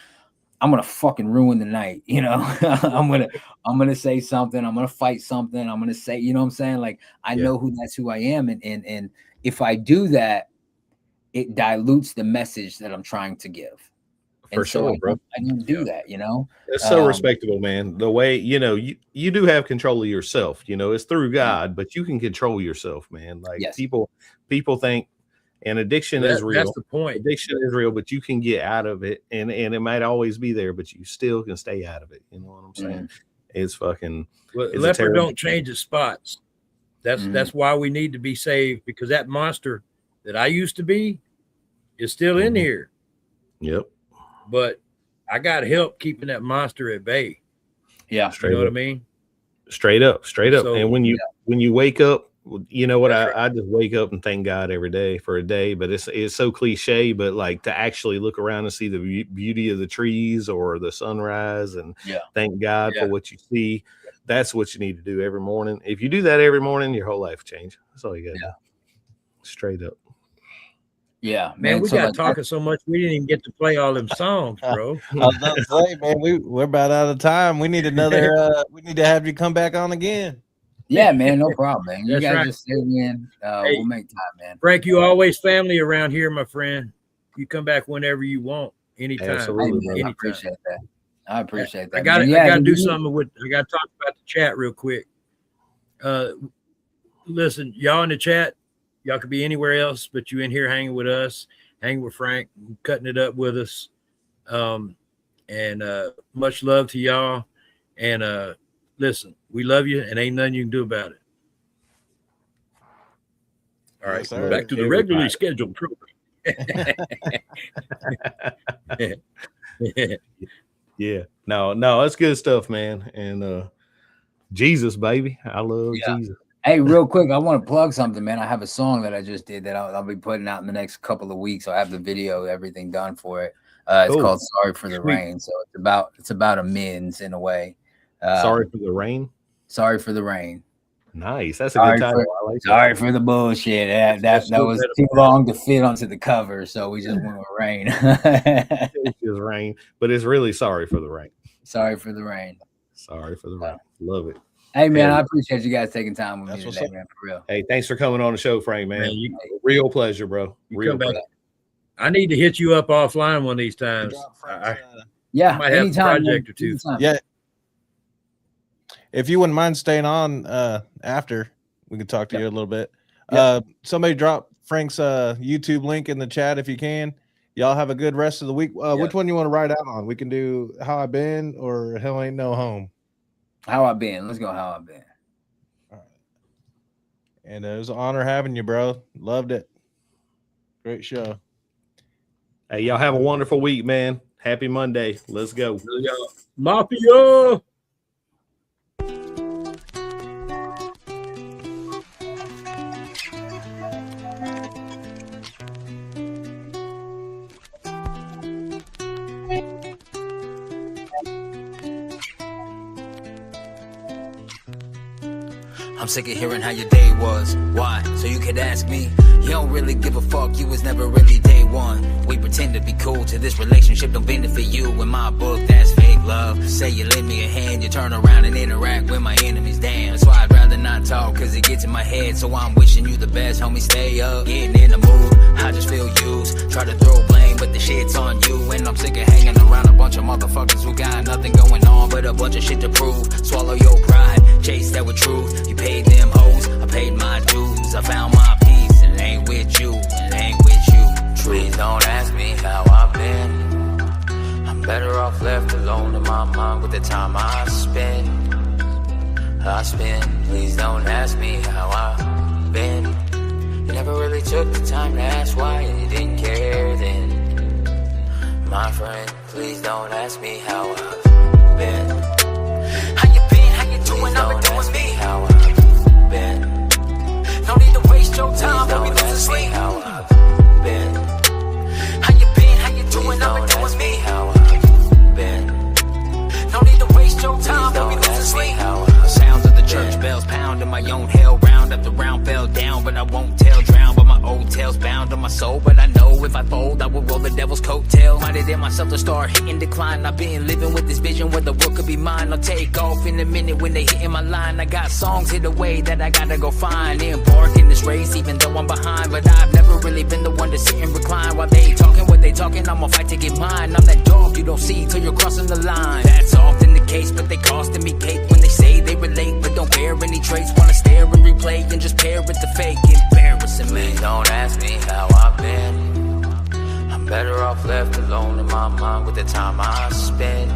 I'm gonna fucking ruin the night, you know. I'm gonna say something, I'm gonna fight something, I'm gonna say, you know what I'm saying? Like I know that's who I am, and if I do that, it dilutes the message that I'm trying to give. For sure, bro. I don't do that, you know. It's so respectable, man. The way, you know, you do have control of yourself, you know, it's through God, but you can control yourself, man. Like people think. And addiction is real. That's the point. Addiction is real, but you can get out of it, and it might always be there, but you still can stay out of it. You know what I'm saying? It's fucking. Well, leopard don't change its spots. That's why we need to be saved, because that monster that I used to be is still in here. Yep. But I got help keeping that monster at bay. Yeah, you know what I mean? Straight up. So, and when you wake up. You know what? I just wake up and thank God every day for a day, but it's so cliche, but like to actually look around and see the beauty of the trees or the sunrise and thank God for what you see. That's what you need to do every morning. If you do that every morning, your whole life change. That's all you got to do. Straight up. Yeah, man, we got talking so much we didn't even get to play all them songs, bro. I was about to say, man, we're about out of time. We need another. We need to have you come back on again. Yeah, man, no problem, man. You guys just stay in. We'll make time, man. Frank, you always family around here, my friend. You come back whenever you want, anytime. Absolutely, man. I appreciate that. I appreciate that. I gotta do something with. I gotta talk about the chat real quick. Listen, y'all in the chat, y'all could be anywhere else, but you in here hanging with us, hanging with Frank, cutting it up with us. And much love to y'all. And listen, we love you, and ain't nothing you can do about it. All right, back to the regularly scheduled program. Yeah, no, that's good stuff, man. And Jesus, baby, I love Jesus. Hey, real quick, I want to plug something, man. I have a song that I just did that I'll be putting out in the next couple of weeks. I have the video, everything done for it. It's called "Sorry for the Rain." So it's about amends in a way. Sorry for the rain. Sorry for the rain. Nice. That's a good title. I like sorry for the bullshit. That was too long to fit onto the cover, so we just went with rain. It's just rain, but it's really sorry for the rain. Sorry for the rain. Sorry for the rain. Love it. Hey, man, I appreciate you guys taking time with me today, man, for real. Hey, thanks for coming on the show, Frank, man. Real pleasure, bro. Real pleasure. I need to hit you up offline one of these times. Yeah, I might have a anytime, project man. or two. Anytime. Yeah. If you wouldn't mind staying on after, we could talk to you a little bit. Somebody drop Frank's YouTube link in the chat if you can. Y'all have a good rest of the week. Which one you want to ride out on? We can do How I Been or Hell Ain't No Home. How I Been. Let's go How I Been. All right. And it was an honor having you, bro. Loved it. Great show. Hey, y'all have a wonderful week, man. Happy Monday. Let's go. Mafia. I'm sick of hearing how your day was. Why? So you could ask me. You don't really give a fuck, you was never really day one. We pretend to be cool till this relationship don't benefit you. In my book, that's fake love. Say you lend me a hand, you turn around and interact with my enemies. Damn, that's why I'd rather not talk, cause it gets in my head. So I'm wishing you the best, homie, stay up. Getting in the mood, I just feel used. Try to throw blame, but the shit's on you. And I'm sick of hanging around a bunch of motherfuckers who got nothing going on but a bunch of shit to prove. Swallow your pride, chase that with truth. You paid them hoes, I paid my dues. I found my peace, and it ain't with you, and it ain't with you. Please don't ask me how I've been. I'm better off left alone in my mind with the time I spend. Please don't ask me how I've been. You never really took the time to ask why, and you didn't care then. My friend, please don't ask me how I've been. How you been? How you doing? I've been doing me. How I've been. No need to waste your time, let me lose sleep. How I've been. How you been? How you doing? I've been doing me. How I've been. No need to waste your time, let me lose sleep. Sounds of the church bells pounding my own hell. Round after round fell down, but I won't tell. Drown, but my old tales bound on my soul. But I know if I fold, I will roll the devil's coattail. Minded in myself to start hitting decline. I've been living with this vision where the world could be mine. I'll take off in a minute when they hitting my line. I got songs hit away that I gotta go find. Embark in this race even though I'm behind. But I've never really been the one to sit and recline. While they talking what they talking, I'ma fight to get mine. I'm that dog you don't see till you're crossing the line. That's often the case, but they costing me cake when they say they relate but don't bear any traits. Wanna stare and replay and just pair with the fake. Embarrassing me. Don't ask me how I've been. I'm better off left alone in my mind with the time I spend.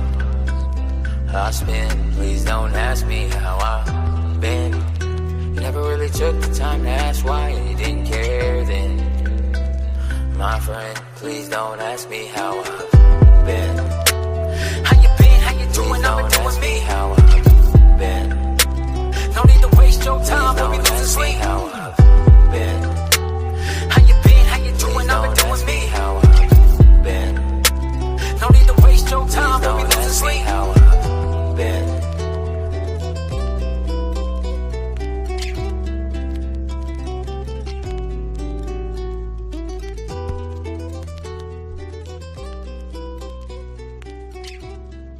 Please don't ask me how I've been. You never really took the time to ask why, and you didn't care then. My friend, please don't ask me how I've been. How you been? How you doing? I've been doing me. How I've been. No need to waste your time, let me lose sleep. How I've